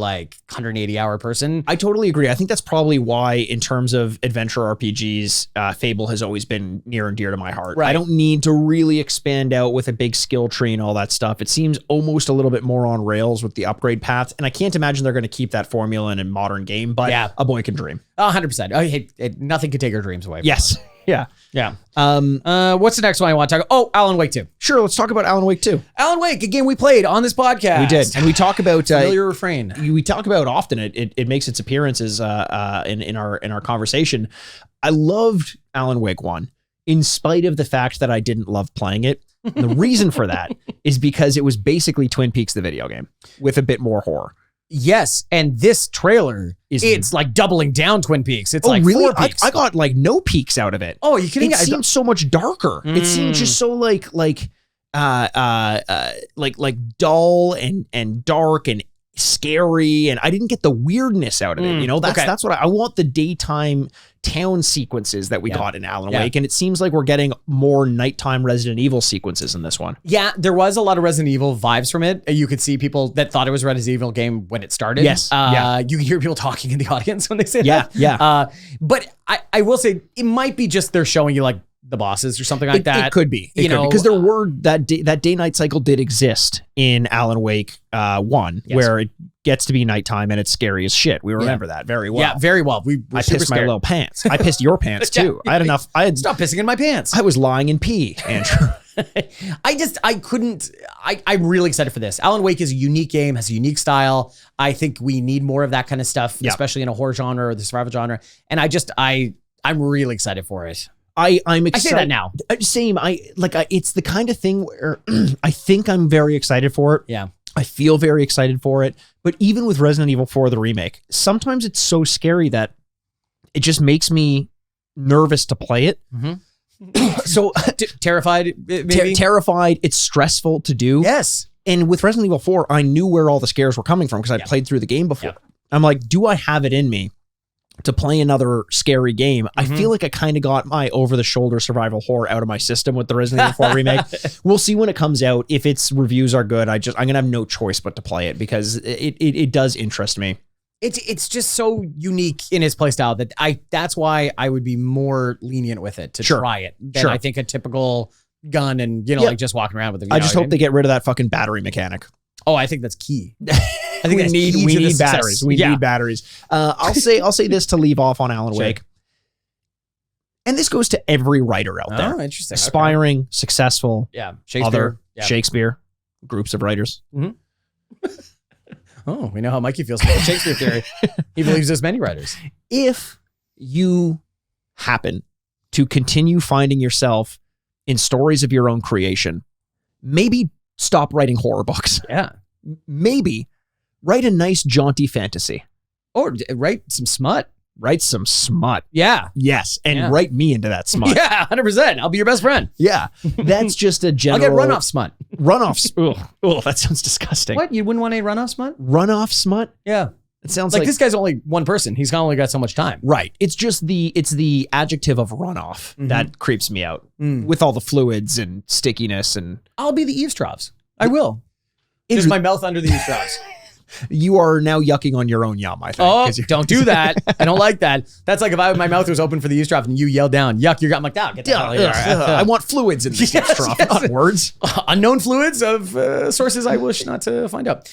180-hour person. I totally agree. I think that's probably why, in terms of adventure RPGs, Fable has always been near and dear to my heart. Right. I don't need to really expand out with a big skill tree and all that stuff. It seems almost a little bit more on rails with the upgrade paths, and I can't imagine they're going to keep that formula in a modern game, but a boy can dream. 100%. Nothing can take our dreams away. Yes. Yeah. What's the next one I want to talk about? Oh, Alan Wake 2. Sure, let's talk about Alan Wake 2. Alan Wake, a game we played on this podcast. We did. And we talk about familiar refrain. We talk about often. It makes its appearances in our conversation. I loved Alan Wake 1 in spite of the fact that I didn't love playing it. The reason for that is because it was basically Twin Peaks the video game with a bit more horror. Yes, and this trailer it's like doubling down Twin Peaks. It's like really? 4 peaks. I got no peaks out of it. Oh, you kidding? It seemed so much darker. It seemed just so like dull and dark and scary, and I didn't get the weirdness out of it. That's what I want, the daytime town sequences that we got in Alan Wake, and it seems like we're getting more nighttime Resident Evil sequences in this one. Yeah, there was a lot of Resident Evil vibes from it. You could see people that thought it was a Resident Evil game when it started. Yes. You can hear people talking in the audience when they say that. Yeah. But I will say it might be just they're showing you the bosses or something like that. It could be. Because there were that day-night cycle did exist in Alan Wake 1, where it gets to be nighttime and it's scary as shit. We remember that very well. Yeah, very well. I pissed my little pants. I pissed your pants too. I had enough. Stop pissing in my pants. I was lying in pee, Andrew. I'm really excited for this. Alan Wake is a unique game, has a unique style. I think we need more of that kind of stuff, especially in a horror genre or the survival genre. And I'm really excited for it. I'm excited. I say that now. Same. It's the kind of thing where I think I'm very excited for it. Yeah. I feel very excited for it. But even with Resident Evil 4, the remake, sometimes it's so scary that it just makes me nervous to play it. So terrified, maybe? Terrified. It's stressful to do. Yes. And with Resident Evil 4, I knew where all the scares were coming from because I'd played through the game before. I'm like, do I have it in me to play another scary game? I feel like I kind of got my over-the-shoulder survival horror out of my system with the Resident Evil 4 remake. We'll see when it comes out. If its reviews are good, I'm gonna have no choice but to play it because it does interest me. It's just so unique in its playstyle that that's why I would be more lenient with it to try it than I think a typical gun and just walking around with it. I just hope they get rid of that fucking battery mechanic. Oh, I think that's key. I think we need batteries. We need batteries. I'll say this to leave off on Alan Wake. And this goes to every writer out there. Oh, interesting. Aspiring, successful. Yeah. Shakespeare. Shakespeare. Groups of writers. Oh, we know how Mikey feels about Shakespeare theory. He believes there's many writers. If you happen to continue finding yourself in stories of your own creation, maybe stop writing horror books. Yeah. Maybe write a nice jaunty fantasy. Or write some smut. Write some smut. Yeah. Yes. And write me into that smut. Yeah, 100%. I'll be your best friend. Yeah. That's just a general... I'll get runoff smut. Runoff. Oh, that sounds disgusting. What? You wouldn't want a runoff smut? Runoff smut? Yeah. It sounds like this guy's only one person. He's only got so much time. Right. It's just the adjective of runoff that creeps me out with all the fluids and stickiness and... I'll be the eavesdrops. I will. Just my mouth under the eavesdrops. You are now yucking on your own yum, I think. Oh, don't do that. I don't like that. That's like if my mouth was open for the eavesdrop and you yelled down, yuck, you're I'm like, get the hell out of here. I want fluids in this eavesdrop, not words. Unknown fluids of sources I wish not to find out.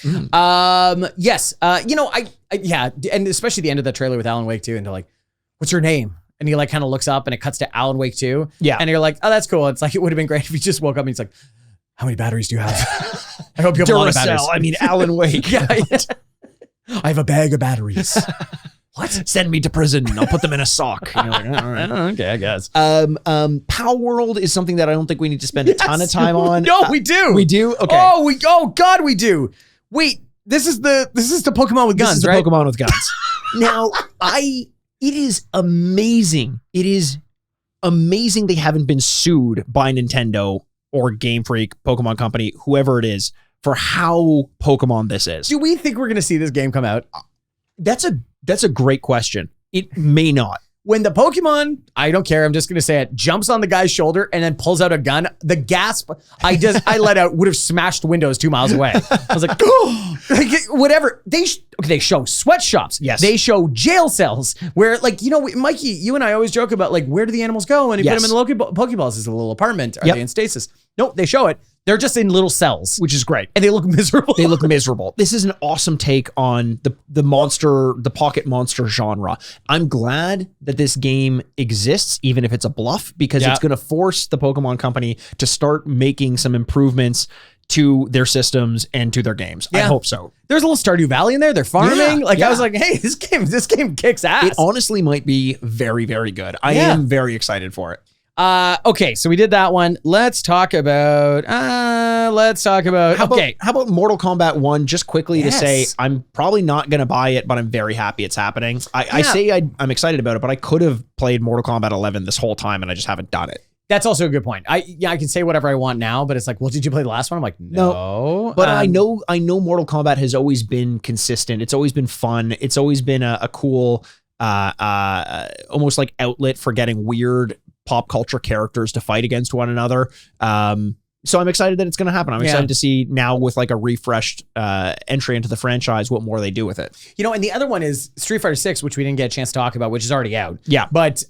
Yes. And especially the end of the trailer with Alan Wake 2 and they're like, what's your name? And he kind of looks up and it cuts to Alan Wake 2. Yeah. And you're like, oh, that's cool. It's like, it would have been great if he just woke up and he's like, how many batteries do you have? I hope you have a lot of batteries. I mean, Alan Wake. I have a bag of batteries. What? Send me to prison. I'll put them in a sock. And you're like, all right. Okay, I guess. Power World is something that I don't think we need to spend a ton of time on. No, we do. We do? Okay. Oh God, we do. Wait, this is the Pokemon with guns, this is right? The Pokemon with guns. Now, it is amazing. It is amazing they haven't been sued by Nintendo or Game Freak, Pokemon Company, whoever it is, for how Pokemon this is. Do we think we're going to see this game come out? That's a great question. It may not. When the Pokemon, I don't care, I'm just going to say it, jumps on the guy's shoulder and then pulls out a gun, the gasp I let out would have smashed windows 2 miles away. I was like, like, whatever. They show sweatshops. Yes. They show jail cells where, like, you know, Mikey, you and I always joke about, like, where do the animals go? And you put them in the local Pokeballs. Is a little apartment. Are they in stasis? Nope, they show it. They're just in little cells. Which is great. And they look miserable. They look miserable. This is an awesome take on the pocket monster genre. I'm glad that this game exists, even if it's a bluff, because it's going to force the Pokemon Company to start making some improvements to their systems and to their games. I hope so. There's a little Stardew Valley in there. They're farming. I was like, hey, this game kicks ass. It honestly might be very, very good. I am very excited for it. Okay, so we did that one. Let's talk about how about Mortal Kombat 1 just quickly to say I'm probably not going to buy it, but I'm very happy it's happening. I say I'm excited about it, but I could have played Mortal Kombat 11 this whole time and I just haven't done it. That's also a good point. I can say whatever I want now, but it's like, well, did you play the last one? I'm like, no. But I know Mortal Kombat has always been consistent. It's always been fun. It's always been a cool almost like outlet for getting weird pop culture characters to fight against one another. So I'm excited that it's going to happen. I'm excited to see now with like a refreshed entry into the franchise, what more they do with it. You know, and the other one is Street Fighter 6, which we didn't get a chance to talk about, which is already out. Yeah. But,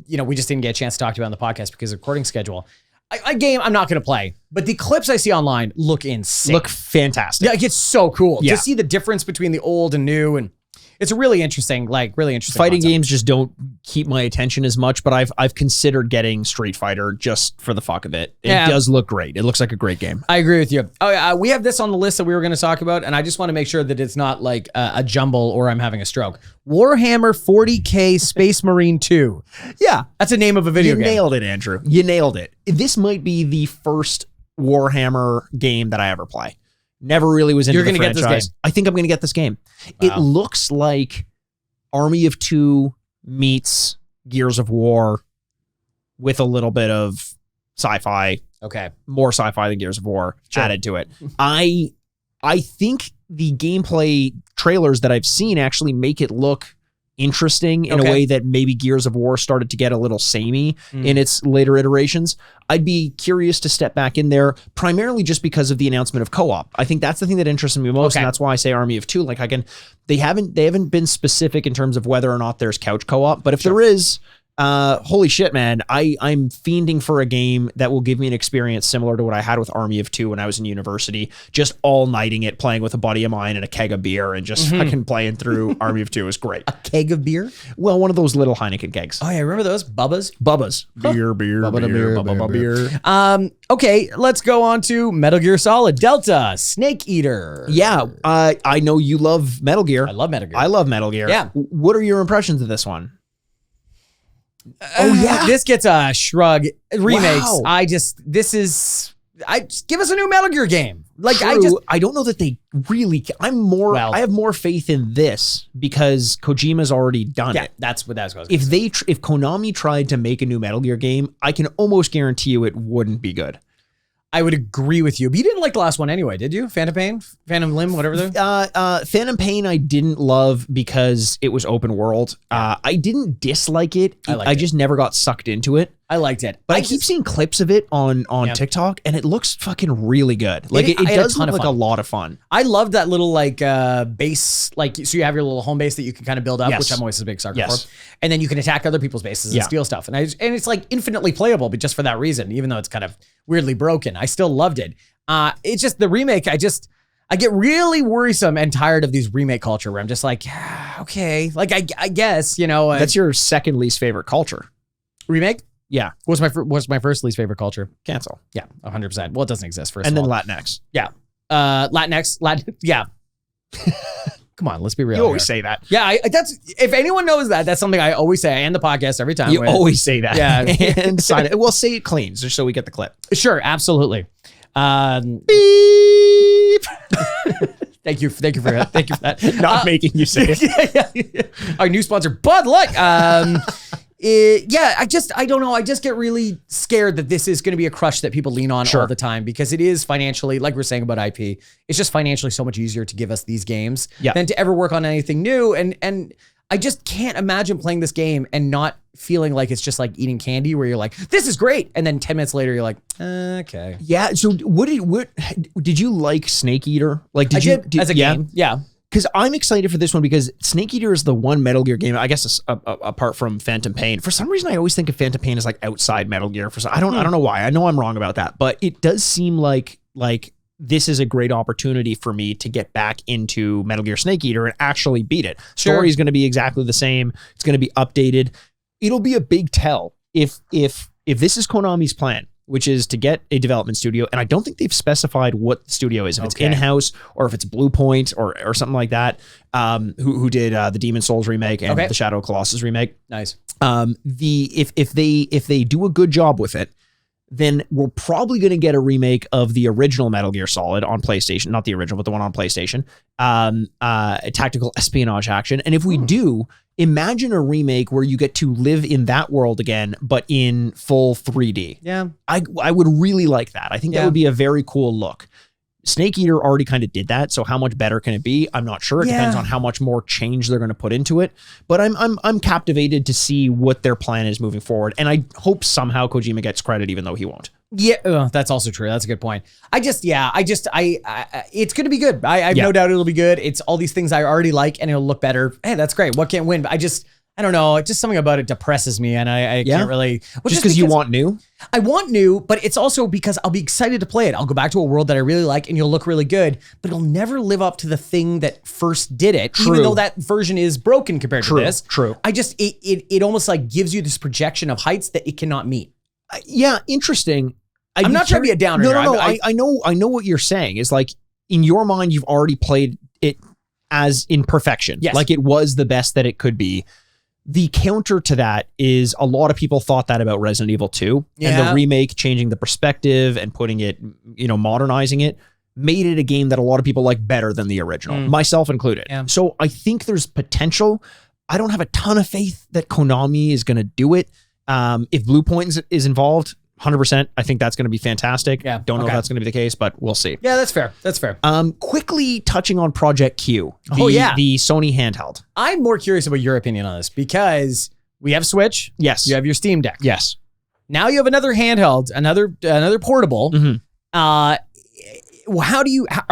you know, we just didn't get a chance to talk about it on the podcast because of recording schedule. A game I'm not going to play, but the clips I see online look insane. Look fantastic. Yeah, it gets so cool. Yeah. To see the difference between the old and new, and it's a really interesting Fighting concept. games just don't keep my attention as much, but I've considered getting Street Fighter just for the fuck of it. It does look great. It looks like a great game. I agree with you. Oh, yeah, we have this on the list that we were going to talk about, and I just want to make sure that it's not like a jumble or I'm having a stroke. Warhammer 40K Space Marine 2. Yeah. That's the name of a video game. You nailed it, Andrew. You nailed it. This might be the first Warhammer game that I ever play. Never really was into the franchise. Get this game. I think I'm going to get this game. Wow. It looks like Army of Two meets Gears of War with a little bit of sci-fi. Okay. More sci-fi than Gears of War added to it. I think the gameplay trailers that I've seen actually make it look interesting in a way that maybe Gears of War started to get a little samey in its later iterations. I'd be curious to step back in there, primarily just because of the announcement of co-op. I think that's the thing that interests me most, and that's why I say Army of Two. Like they haven't been specific in terms of whether or not there's couch co-op, but if there is, holy shit, man, I'm fiending for a game that will give me an experience similar to what I had with Army of Two when I was in university, just all nighting it, playing with a buddy of mine and a keg of beer and just fucking playing through Army of Two is great. A keg of beer? Well, one of those little Heineken kegs. Oh yeah, remember those? Bubba's? Beer. Okay, let's go on to Metal Gear Solid Delta Snake Eater. Yeah, I know you love Metal Gear. I love Metal Gear. I love Metal Gear. Yeah. What are your impressions of this one? This gets a shrug. Remakes. Wow. Just give us a new Metal Gear game. Like True. I don't know that they really. I have more faith in this because Kojima's already done it. That's what was. If Konami tried to make a new Metal Gear game, I can almost guarantee you it wouldn't be good. I would agree with you, but you didn't like the last one anyway, did you? Phantom Pain, Phantom Limb, whatever. Phantom Pain, I didn't love because it was open world. I didn't dislike it. I just never got sucked into it. I liked it, but I keep seeing clips of it on TikTok, and it looks fucking really good. Like it does look like a lot of fun. I love that little like base, like so you have your little home base that you can kind of build up, which I'm always a big sucker for, and then you can attack other people's bases and steal stuff, and it's like infinitely playable, but just for that reason, even though it's kind of weirdly broken, I still loved it. It's just the remake. I get really worrisome and tired of these remake culture where I'm just like, okay, like I guess that's your second least favorite culture. Remake. Yeah. What's my first least favorite culture? Cancel. Yeah, 100%. Well, it doesn't exist first. And of then all. Latinx. Yeah. Latin. Yeah. Come on, let's be real. You always say that. Yeah, that's if anyone knows that, that's something I always say. I end the podcast every time. You always say that. Yeah. And sign it. Well, say it clean, just so we get the clip. Sure, absolutely. Beep. Thank you for that. Not making you say it. Yeah. Our new sponsor, Bud Light. I don't know. I just get really scared that this is going to be a crush that people lean on all the time because it is financially, like we're saying about IP, it's just financially so much easier to give us these games than to ever work on anything new. And I just can't imagine playing this game and not feeling like it's just like eating candy where you're like, this is great. And then 10 minutes later, you're like, okay. Yeah. So what did you like Snake Eater? Like, did you as a game? Yeah. Because I'm excited for this one because Snake Eater is the one Metal Gear game, I guess, apart from Phantom Pain. For some reason, I always think of Phantom Pain as like outside Metal Gear. I don't know why. I know I'm wrong about that, but it does seem like this is a great opportunity for me to get back into Metal Gear Snake Eater and actually beat it. Story is going to be exactly the same. It's going to be updated. It'll be a big tell if this is Konami's plan, which is to get a development studio. And I don't think they've specified what the studio is, if it's in-house or if it's Blue Point or something like that, who did the Demon Souls remake and the Shadow of Colossus remake. Nice. If they do a good job with it, then we're probably going to get a remake of the original Metal Gear Solid on PlayStation, not the original, but the one on PlayStation, a tactical espionage action. And if we do, imagine a remake where you get to live in that world again, but in full 3D. Yeah. I would really like that. I think that would be a very cool look. Snake Eater already kind of did that, so how much better can it be? I'm not sure. It depends on how much more change they're going to put into it. But I'm captivated to see what their plan is moving forward, and I hope somehow Kojima gets credit, even though he won't. Yeah, that's also true. That's a good point. It's going to be good. I have no doubt it'll be good. It's all these things I already like, and it'll look better. Hey, that's great. What can't win? But I don't know. Just something about it depresses me, and I can't really. Well, just because you want new? I want new, but it's also because I'll be excited to play it. I'll go back to a world that I really like, and you'll look really good, but it'll never live up to the thing that first did it, even though that version is broken compared to this. True. It almost like gives you this projection of heights that it cannot meet. Yeah, interesting. I'm not trying to be a downer. No. I know what you're saying. Is like in your mind, you've already played it as in perfection. Yes. Like it was the best that it could be. The counter to that is a lot of people thought that about Resident Evil 2 and the remake, changing the perspective and putting it, modernizing it, made it a game that a lot of people like better than the original, myself included. Yeah. So I think there's potential. I don't have a ton of faith that Konami is going to do it. If Blue Point is involved, 100%. I think that's going to be fantastic. Yeah. Don't know if that's going to be the case, but we'll see. Yeah, that's fair. That's fair. Quickly touching on Project Q. The Sony handheld. I'm more curious about your opinion on this because we have Switch. Yes. You have your Steam Deck. Yes. Now you have another handheld, another portable. Mm-hmm. Are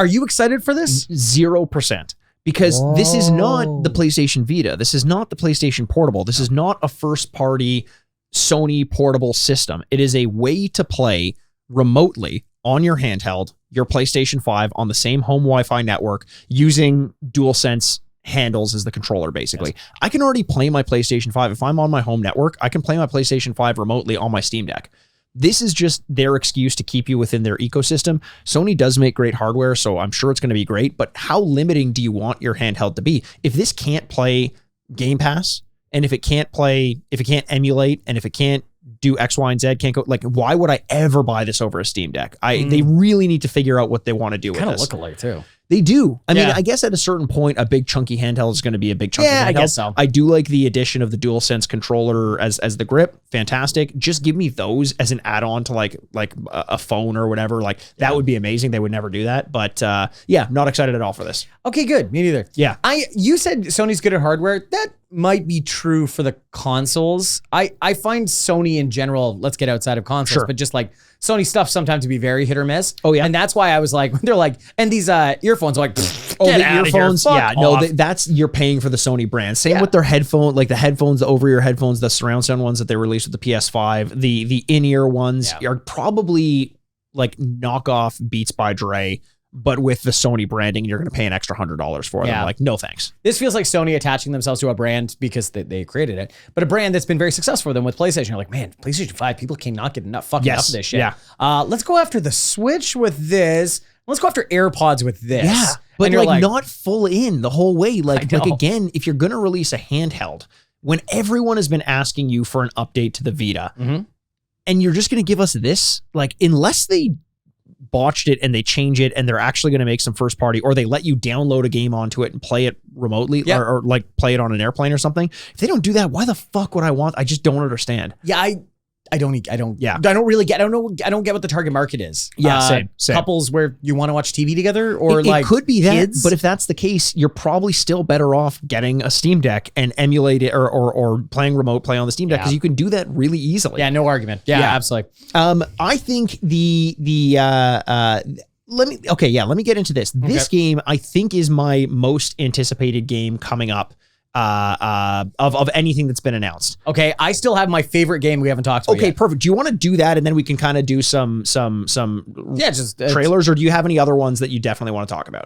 you excited for this? 0%. Because this is not the PlayStation Vita. This is not the PlayStation Portable. This is not a first-party Sony portable system. It is a way to play remotely on your handheld, your PlayStation 5 on the same home Wi-Fi network using DualSense handles as the controller, basically. Yes. I can already play my PlayStation 5. If I'm on my home network, I can play my PlayStation 5 remotely on my Steam Deck. This is just their excuse to keep you within their ecosystem. Sony does make great hardware, so I'm sure it's going to be great, but how limiting do you want your handheld to be? If this can't play Game Pass, and if it can't emulate, and if it can't do X, Y, and Z, can't go, like, why would I ever buy this over a Steam Deck? They really need to figure out what they want to do with this. Kind of look alike too. They do. I mean, I guess at a certain point, a big chunky handheld is going to be a big chunky handheld. I guess so. I do like the addition of the DualSense controller as the grip. Fantastic. Just give me those as an add-on to like a phone or whatever. Like that would be amazing. They would never do that. But not excited at all for this. Okay, good. Me neither. Yeah. You said Sony's good at hardware. That might be true for the consoles. I find Sony in general, let's get outside of consoles, but just like Sony stuff sometimes to be very hit or miss. Oh yeah. And that's why I was like, they're like, and these earphones are like, the earphones. Yeah, no, that's, you're paying for the Sony brand. Same with their headphone, like the headphones, the over-ear headphones, the surround sound ones that they released with the PS5, the in-ear ones are probably like knockoff Beats by Dre, but with the Sony branding, you're going to pay an extra $100 for them. Like, no thanks. This feels like Sony attaching themselves to a brand because they created it, but a brand that's been very successful for them with PlayStation. You're like, man, PlayStation 5, people cannot get enough enough of this shit. Yeah. Let's go after the Switch with this. Let's go after AirPods with this. Yeah, but you're like not full in the whole way. Like again, if you're going to release a handheld, when everyone has been asking you for an update to the Vita, and you're just going to give us this, like, unless they botched it and they change it and they're actually going to make some first party, or they let you download a game onto it and play it remotely, or like play it on an airplane or something. If they don't do that, why the fuck would I want? I just don't understand. Yeah, I don't really get. I don't get what the target market is. Yeah, same. Couples where you want to watch TV together, or it could be that. kids. But if that's the case, you're probably still better off getting a Steam Deck and emulate it, or playing remote play on the Steam Deck, because you can do that really easily. Yeah, no argument. Yeah, absolutely. I think let me get into this. This game I think is my most anticipated game coming up. Of anything that's been announced. Okay, I still have my favorite game we haven't talked about yet. Perfect. Do you want to do that, and then we can kind of do some just trailers, or do you have any other ones that you definitely want to talk about?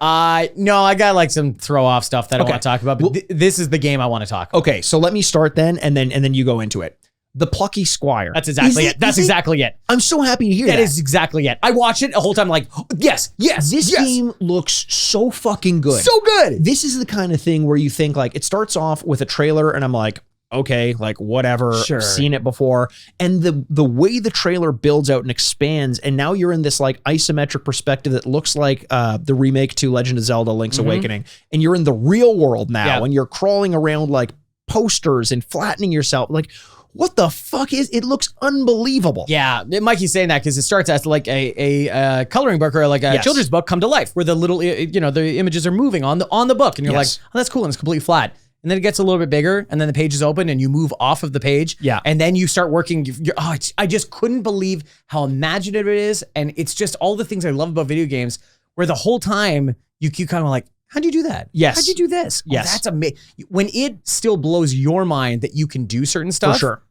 No, I got like some throw off stuff that I want to talk about, but this is the game I want to talk about. Okay, so let me start then, and then you go into it. The Plucky Squire. That's exactly it. That's exactly it. I'm so happy to hear that. That is exactly it. I watched it the whole time like, yes. This game looks so fucking good. So good. This is the kind of thing where you think like, it starts off with a trailer and I'm like, okay, like whatever, sure. Seen it before. And the way the trailer builds out and expands, and now you're in this like isometric perspective that looks like the remake to Legend of Zelda Link's Awakening. And you're in the real world now, and you're crawling around like posters and flattening yourself. Like, what the fuck is it? Looks unbelievable. Yeah, Mikey's saying that because it starts as like a coloring book or like a children's book come to life, where the little the images are moving on the book, and you're like, oh, that's cool, and it's completely flat. And then it gets a little bit bigger, and then the page is open, and you move off of the page. Yeah, and then you start working. I just couldn't believe how imaginative it is, and it's just all the things I love about video games, where the whole time you kind of like, how'd you do that? Yes. How'd you do this? Yes. Oh, that's amazing. When it still blows your mind that you can do certain stuff. For sure.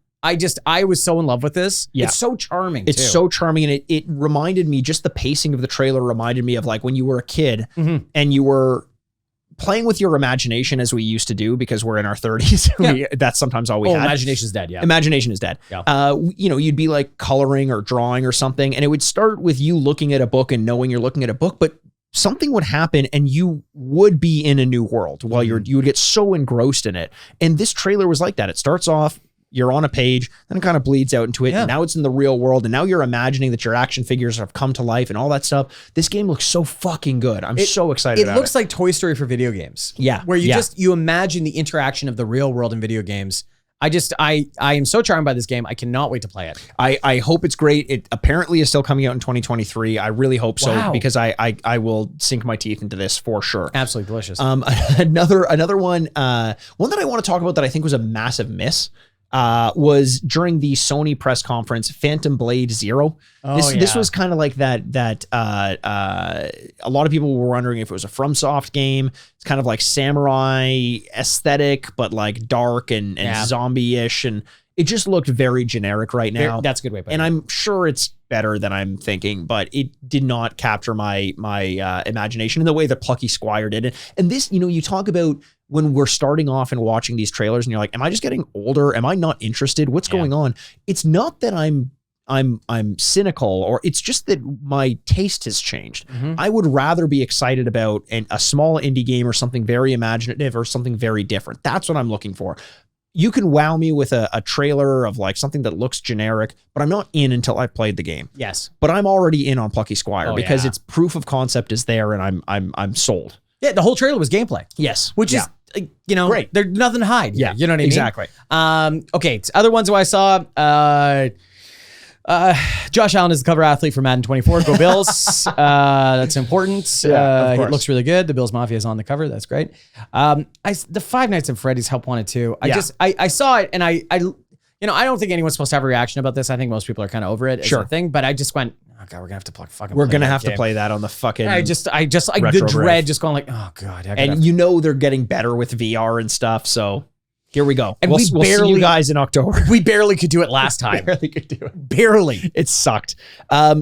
I was so in love with this. Yeah. It's so charming. It's so charming. And it reminded me, just the pacing of the trailer reminded me of like when you were a kid and you were playing with your imagination, as we used to do because we're in our 30s. That's sometimes all we had. Imagination's dead. Yeah. Imagination is dead. Yeah. You'd be like coloring or drawing or something. And it would start with you looking at a book and knowing you're looking at a book, but something would happen and you would be in a new world while you would get so engrossed in it. And this trailer was like that. It starts off, you're on a page, then it kind of bleeds out into it. And now it's in the real world. And now you're imagining that your action figures have come to life and all that stuff. This game looks so fucking good. I'm so excited about it. It looks like Toy Story for video games. Yeah. Where you imagine the interaction of the real world in video games. I am so charmed by this game. I cannot wait to play it. I hope it's great. It apparently is still coming out in 2023. I really hope so, because I will sink my teeth into this for sure. Absolutely delicious. Another one that I want to talk about that I think was a massive miss was during the Sony press conference, Phantom Blade Zero. This was kind of like that a lot of people were wondering if it was a FromSoft game. It's kind of like samurai aesthetic, but like dark and zombie-ish, and it just looked very generic right now. That's a good way to put it. And I'm sure it's better than I'm thinking, but it did not capture my imagination in the way that Plucky Squire did. And this, you talk about when we're starting off and watching these trailers and you're like, am I just getting older? Am I not interested? What's going on? It's not that I'm cynical, or it's just that my taste has changed. I would rather be excited about a small indie game or something very imaginative or something very different. That's what I'm looking for. You can wow me with a trailer of like something that looks generic, but I'm not in until I've played the game. Yes. But I'm already in on Plucky Squire because its proof of concept is there, and I'm sold. Yeah, the whole trailer was gamelay. Yes. Which is, great. There's nothing to hide. Yeah. You know what I mean? Exactly. Okay. Other ones that I saw, Josh Allen is the cover athlete for Madden 24. Go Bills. That's important. It looks really good. The Bills Mafia is on the cover. That's great. The Five Nights at Freddy's help wanted to. I saw it, and I don't think anyone's supposed to have a reaction about this. I think most people are kind of over it as a thing, but I just went, oh God, we're gonna have to play that on the fucking. The dread just going like, oh God. And they're getting better with VR and stuff. So here we go. And we'll see you guys in October. We barely could do it last time. Barely could do it. Barely. It sucked.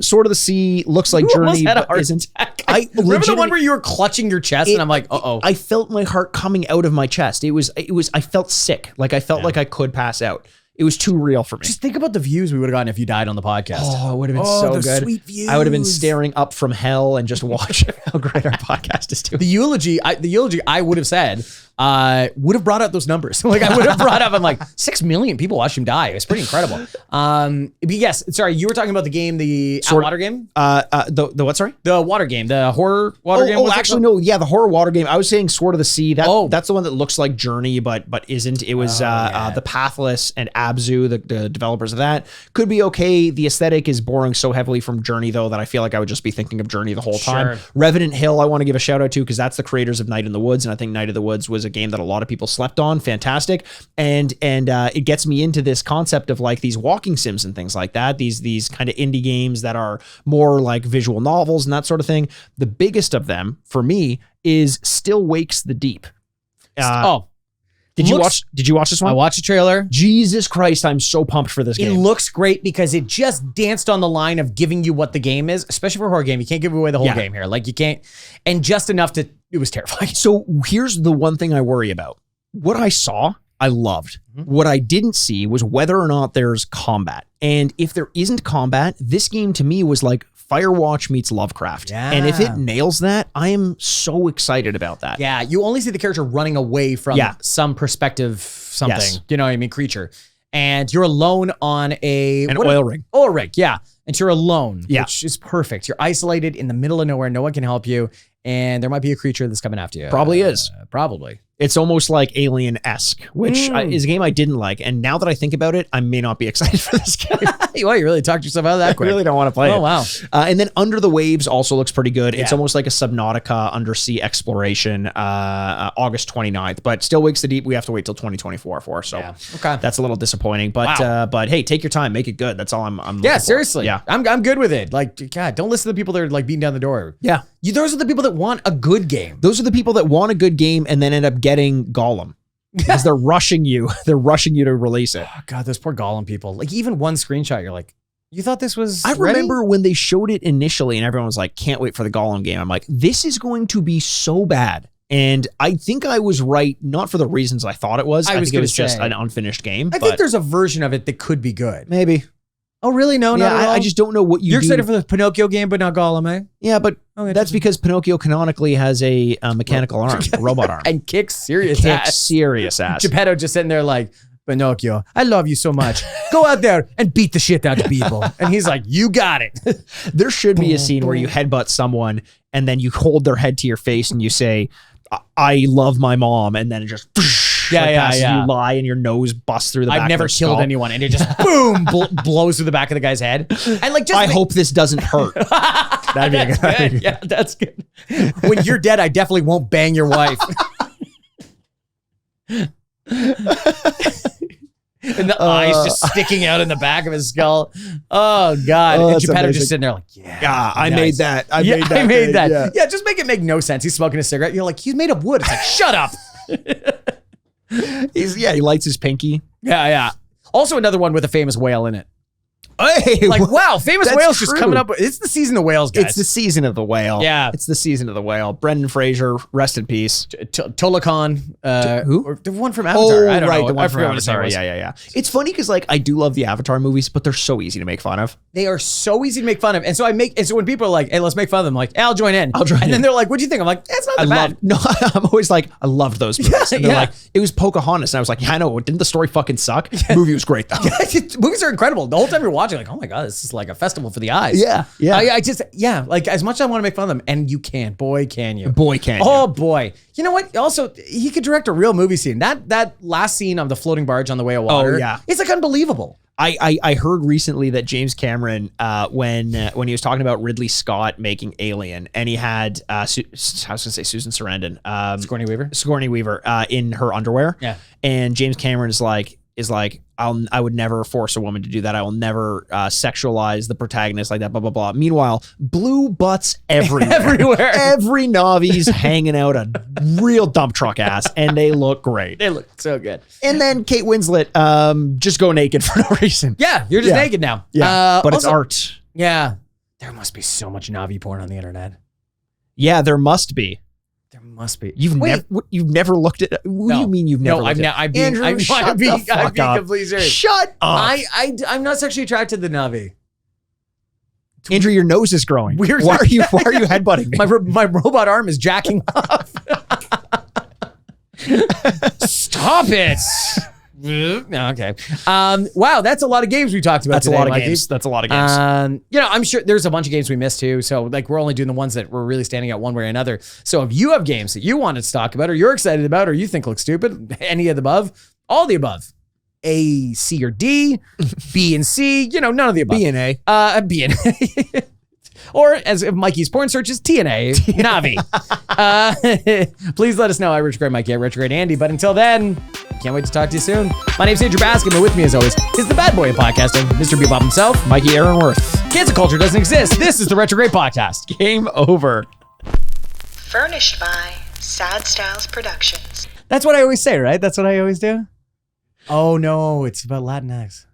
Sword of the Sea looks like Journey, but isn't. I remember the one where you were clutching your chest, and I'm like, uh-oh. I felt my heart coming out of my chest. I felt sick. Like I felt like I could pass out. It was too real for me. Just think about the views we would have gotten if you died on the podcast. Oh, it would have been so good. Sweet views. I would have been staring up from hell and just watching how great our podcast is doing. The eulogy I would have said would have brought out those numbers. Like I would have brought up, I'm like, 6 million people watched him die. It was pretty incredible. But yes, sorry, you were talking about the game, the water game? The what, sorry? The water game, the horror water game. Oh, actually, no. Yeah, the horror water game. I was saying Sword of the Sea. That's the one that looks like Journey, but isn't. It was the Pathless and Abzu, the developers of that. Could be okay. The aesthetic is borrowing so heavily from Journey, though, that I feel like I would just be thinking of Journey the whole time. Revenant Hill, I want to give a shout out to because that's the creators of Night in the Woods, and I think Night of the Woods was a game that a lot of people slept on. Fantastic, and it gets me into this concept of like these walking sims and things like that. These kind of indie games that are more like visual novels and that sort of thing. The biggest of them for me is Still Wakes the Deep. Did you watch this one? I watched the trailer. Jesus Christ, I'm so pumped for this game. It looks great because it just danced on the line of giving you what the game is, especially for a horror game. You can't give away the whole game here. Like you can't, and just enough to, it was terrifying. So here's the one thing I worry about. What I saw, I loved. What I didn't see was whether or not there's combat. And if there isn't combat, this game to me was like Firewatch meets Lovecraft. Yeah. And if it nails that, I am so excited about that. Yeah, you only see the character running away from some perspective something, you know what I mean, creature. And you're alone on an oil rig. Oil rig, yeah. And you're alone, which is perfect. You're isolated in the middle of nowhere. No one can help you. And there might be a creature that's coming after you. Probably is. Probably. It's almost like Alien-esque, which is a game I didn't like. And now that I think about it, I may not be excited for this game. Well, you really talked yourself out of that quick. I really don't want to play it. Oh, wow. And then Under the Waves also looks pretty good. It's almost like a Subnautica undersea exploration, August 29th. But Still Wakes the Deep, we have to wait till 2024 for. So that's a little disappointing. But but hey, take your time. Make it good. That's all I'm looking for. Seriously. Yeah. I'm good with it. Like, God, don't listen to the people that are like beating down the door. Yeah. Those are the people that want a good game. Those are the people that want a good game and then end up getting Gollum. Because they're rushing you. They're rushing you to release it. Oh, God, those poor Gollum people. Like even one screenshot, you're like, you thought this was I remember when they showed it initially and everyone was like, can't wait for the Gollum game. I'm like, this is going to be so bad. And I think I was right, not for the reasons I thought it was. I think it was just an unfinished game. I think there's a version of it that could be good. Maybe. Oh, really? No, not at all? I just don't know what you're excited for the Pinocchio game, but not Gollum, eh? Yeah, but that's because Pinocchio canonically has a mechanical arm, a robot arm. And kicks serious ass. Geppetto just sitting there like, Pinocchio, I love you so much. Go out there and beat the shit out of people. And he's like, you got it. There should be a scene where you headbutt someone and then you hold their head to your face and you say, I love my mom. And then it just... You lie and your nose busts through the back of their skull. I've never killed anyone and it just boom blows through the back of the guy's head. And like, just I hope this doesn't hurt. That'd be good. Yeah, that's good. When you're dead, I definitely won't bang your wife. And the eyes just sticking out in the back of his skull. Oh, God. And Geppetto just sitting there like, I made that. I made that. Yeah, just make it make no sense. He's smoking a cigarette. You're like, he's made of wood. It's like, shut up. He lights his pinky. Yeah. Also another one with a famous whale in it. Hey, like, wow, famous whales just coming up. It's the season of whales, guys. It's the season of the whale. Yeah. It's the season of the whale. Brendan Fraser, rest in peace. Tolakan. Who? Or the one from Avatar. I don't know. The one from Avatar. Yeah. It's funny because like I do love the Avatar movies, but they're so easy to make fun of. They are so easy to make fun of. And so so when people are like, hey, let's make fun of them, I'm like, hey, I'll join in. And then they're like, what do you think? I'm like, it's not that bad. No, I'm always like, I loved those movies. And they're like, it was Pocahontas. And I was like, yeah, I know. Didn't the story fucking suck? The movie was great though. Movies are incredible. The whole time you're watching, like, oh my God, this is like a festival for the eyes. Yeah. I just, like as much as I want to make fun of them, and you can, boy, can you. Oh, boy. You know what? Also, he could direct a real movie scene. That last scene of the floating barge on the way of water. Oh, yeah. It's like unbelievable. I heard recently that James Cameron, when he was talking about Ridley Scott making Alien, and he had, I was going to say Susan Sarandon. Sigourney Weaver in her underwear. Yeah. And James Cameron is like, I would never force a woman to do that. I will never sexualize the protagonist like that, blah, blah, blah. Meanwhile, blue butts everywhere. Every Navi's hanging out a real dump truck ass, and they look great. They look so good. And then Kate Winslet, just go naked for no reason. Yeah, you're just naked now. Yeah, but it's art. Yeah. There must be so much Navi porn on the internet. Yeah, there must be. There must be. You've never looked at. What do you mean you've never? No, I'm being completely serious. Shut up. I'm not sexually attracted to the Navi. Andrew, your nose is growing. Weird. Why are you headbutting me? My robot arm is jacking off. Stop it. Okay. Wow, that's a lot of games we talked about. That's today, a lot of Mikey. games. That's a lot of games. I'm sure there's a bunch of games we missed too. So like we're only doing the ones that were really standing out one way or another. So if you have games that you wanted to talk about, or you're excited about, or you think look stupid, any of the above, all the above, A, C, or D, B and C, none of the above. B and A. B and A. Or as if Mikey's porn search is TNA, Navi. Please let us know. I Retrograde Mikey at Retrograde Andy. But until then, can't wait to talk to you soon. My name's Andrew Baskin, but with me as always is the bad boy of podcasting, Mr. Bebop himself, Mikey Aaronworth. Cancel culture doesn't exist. This is the Retrograde Podcast. Game over. Furnished by Sad Styles Productions. That's what I always say, right? That's what I always do. Oh no, it's about Latinx.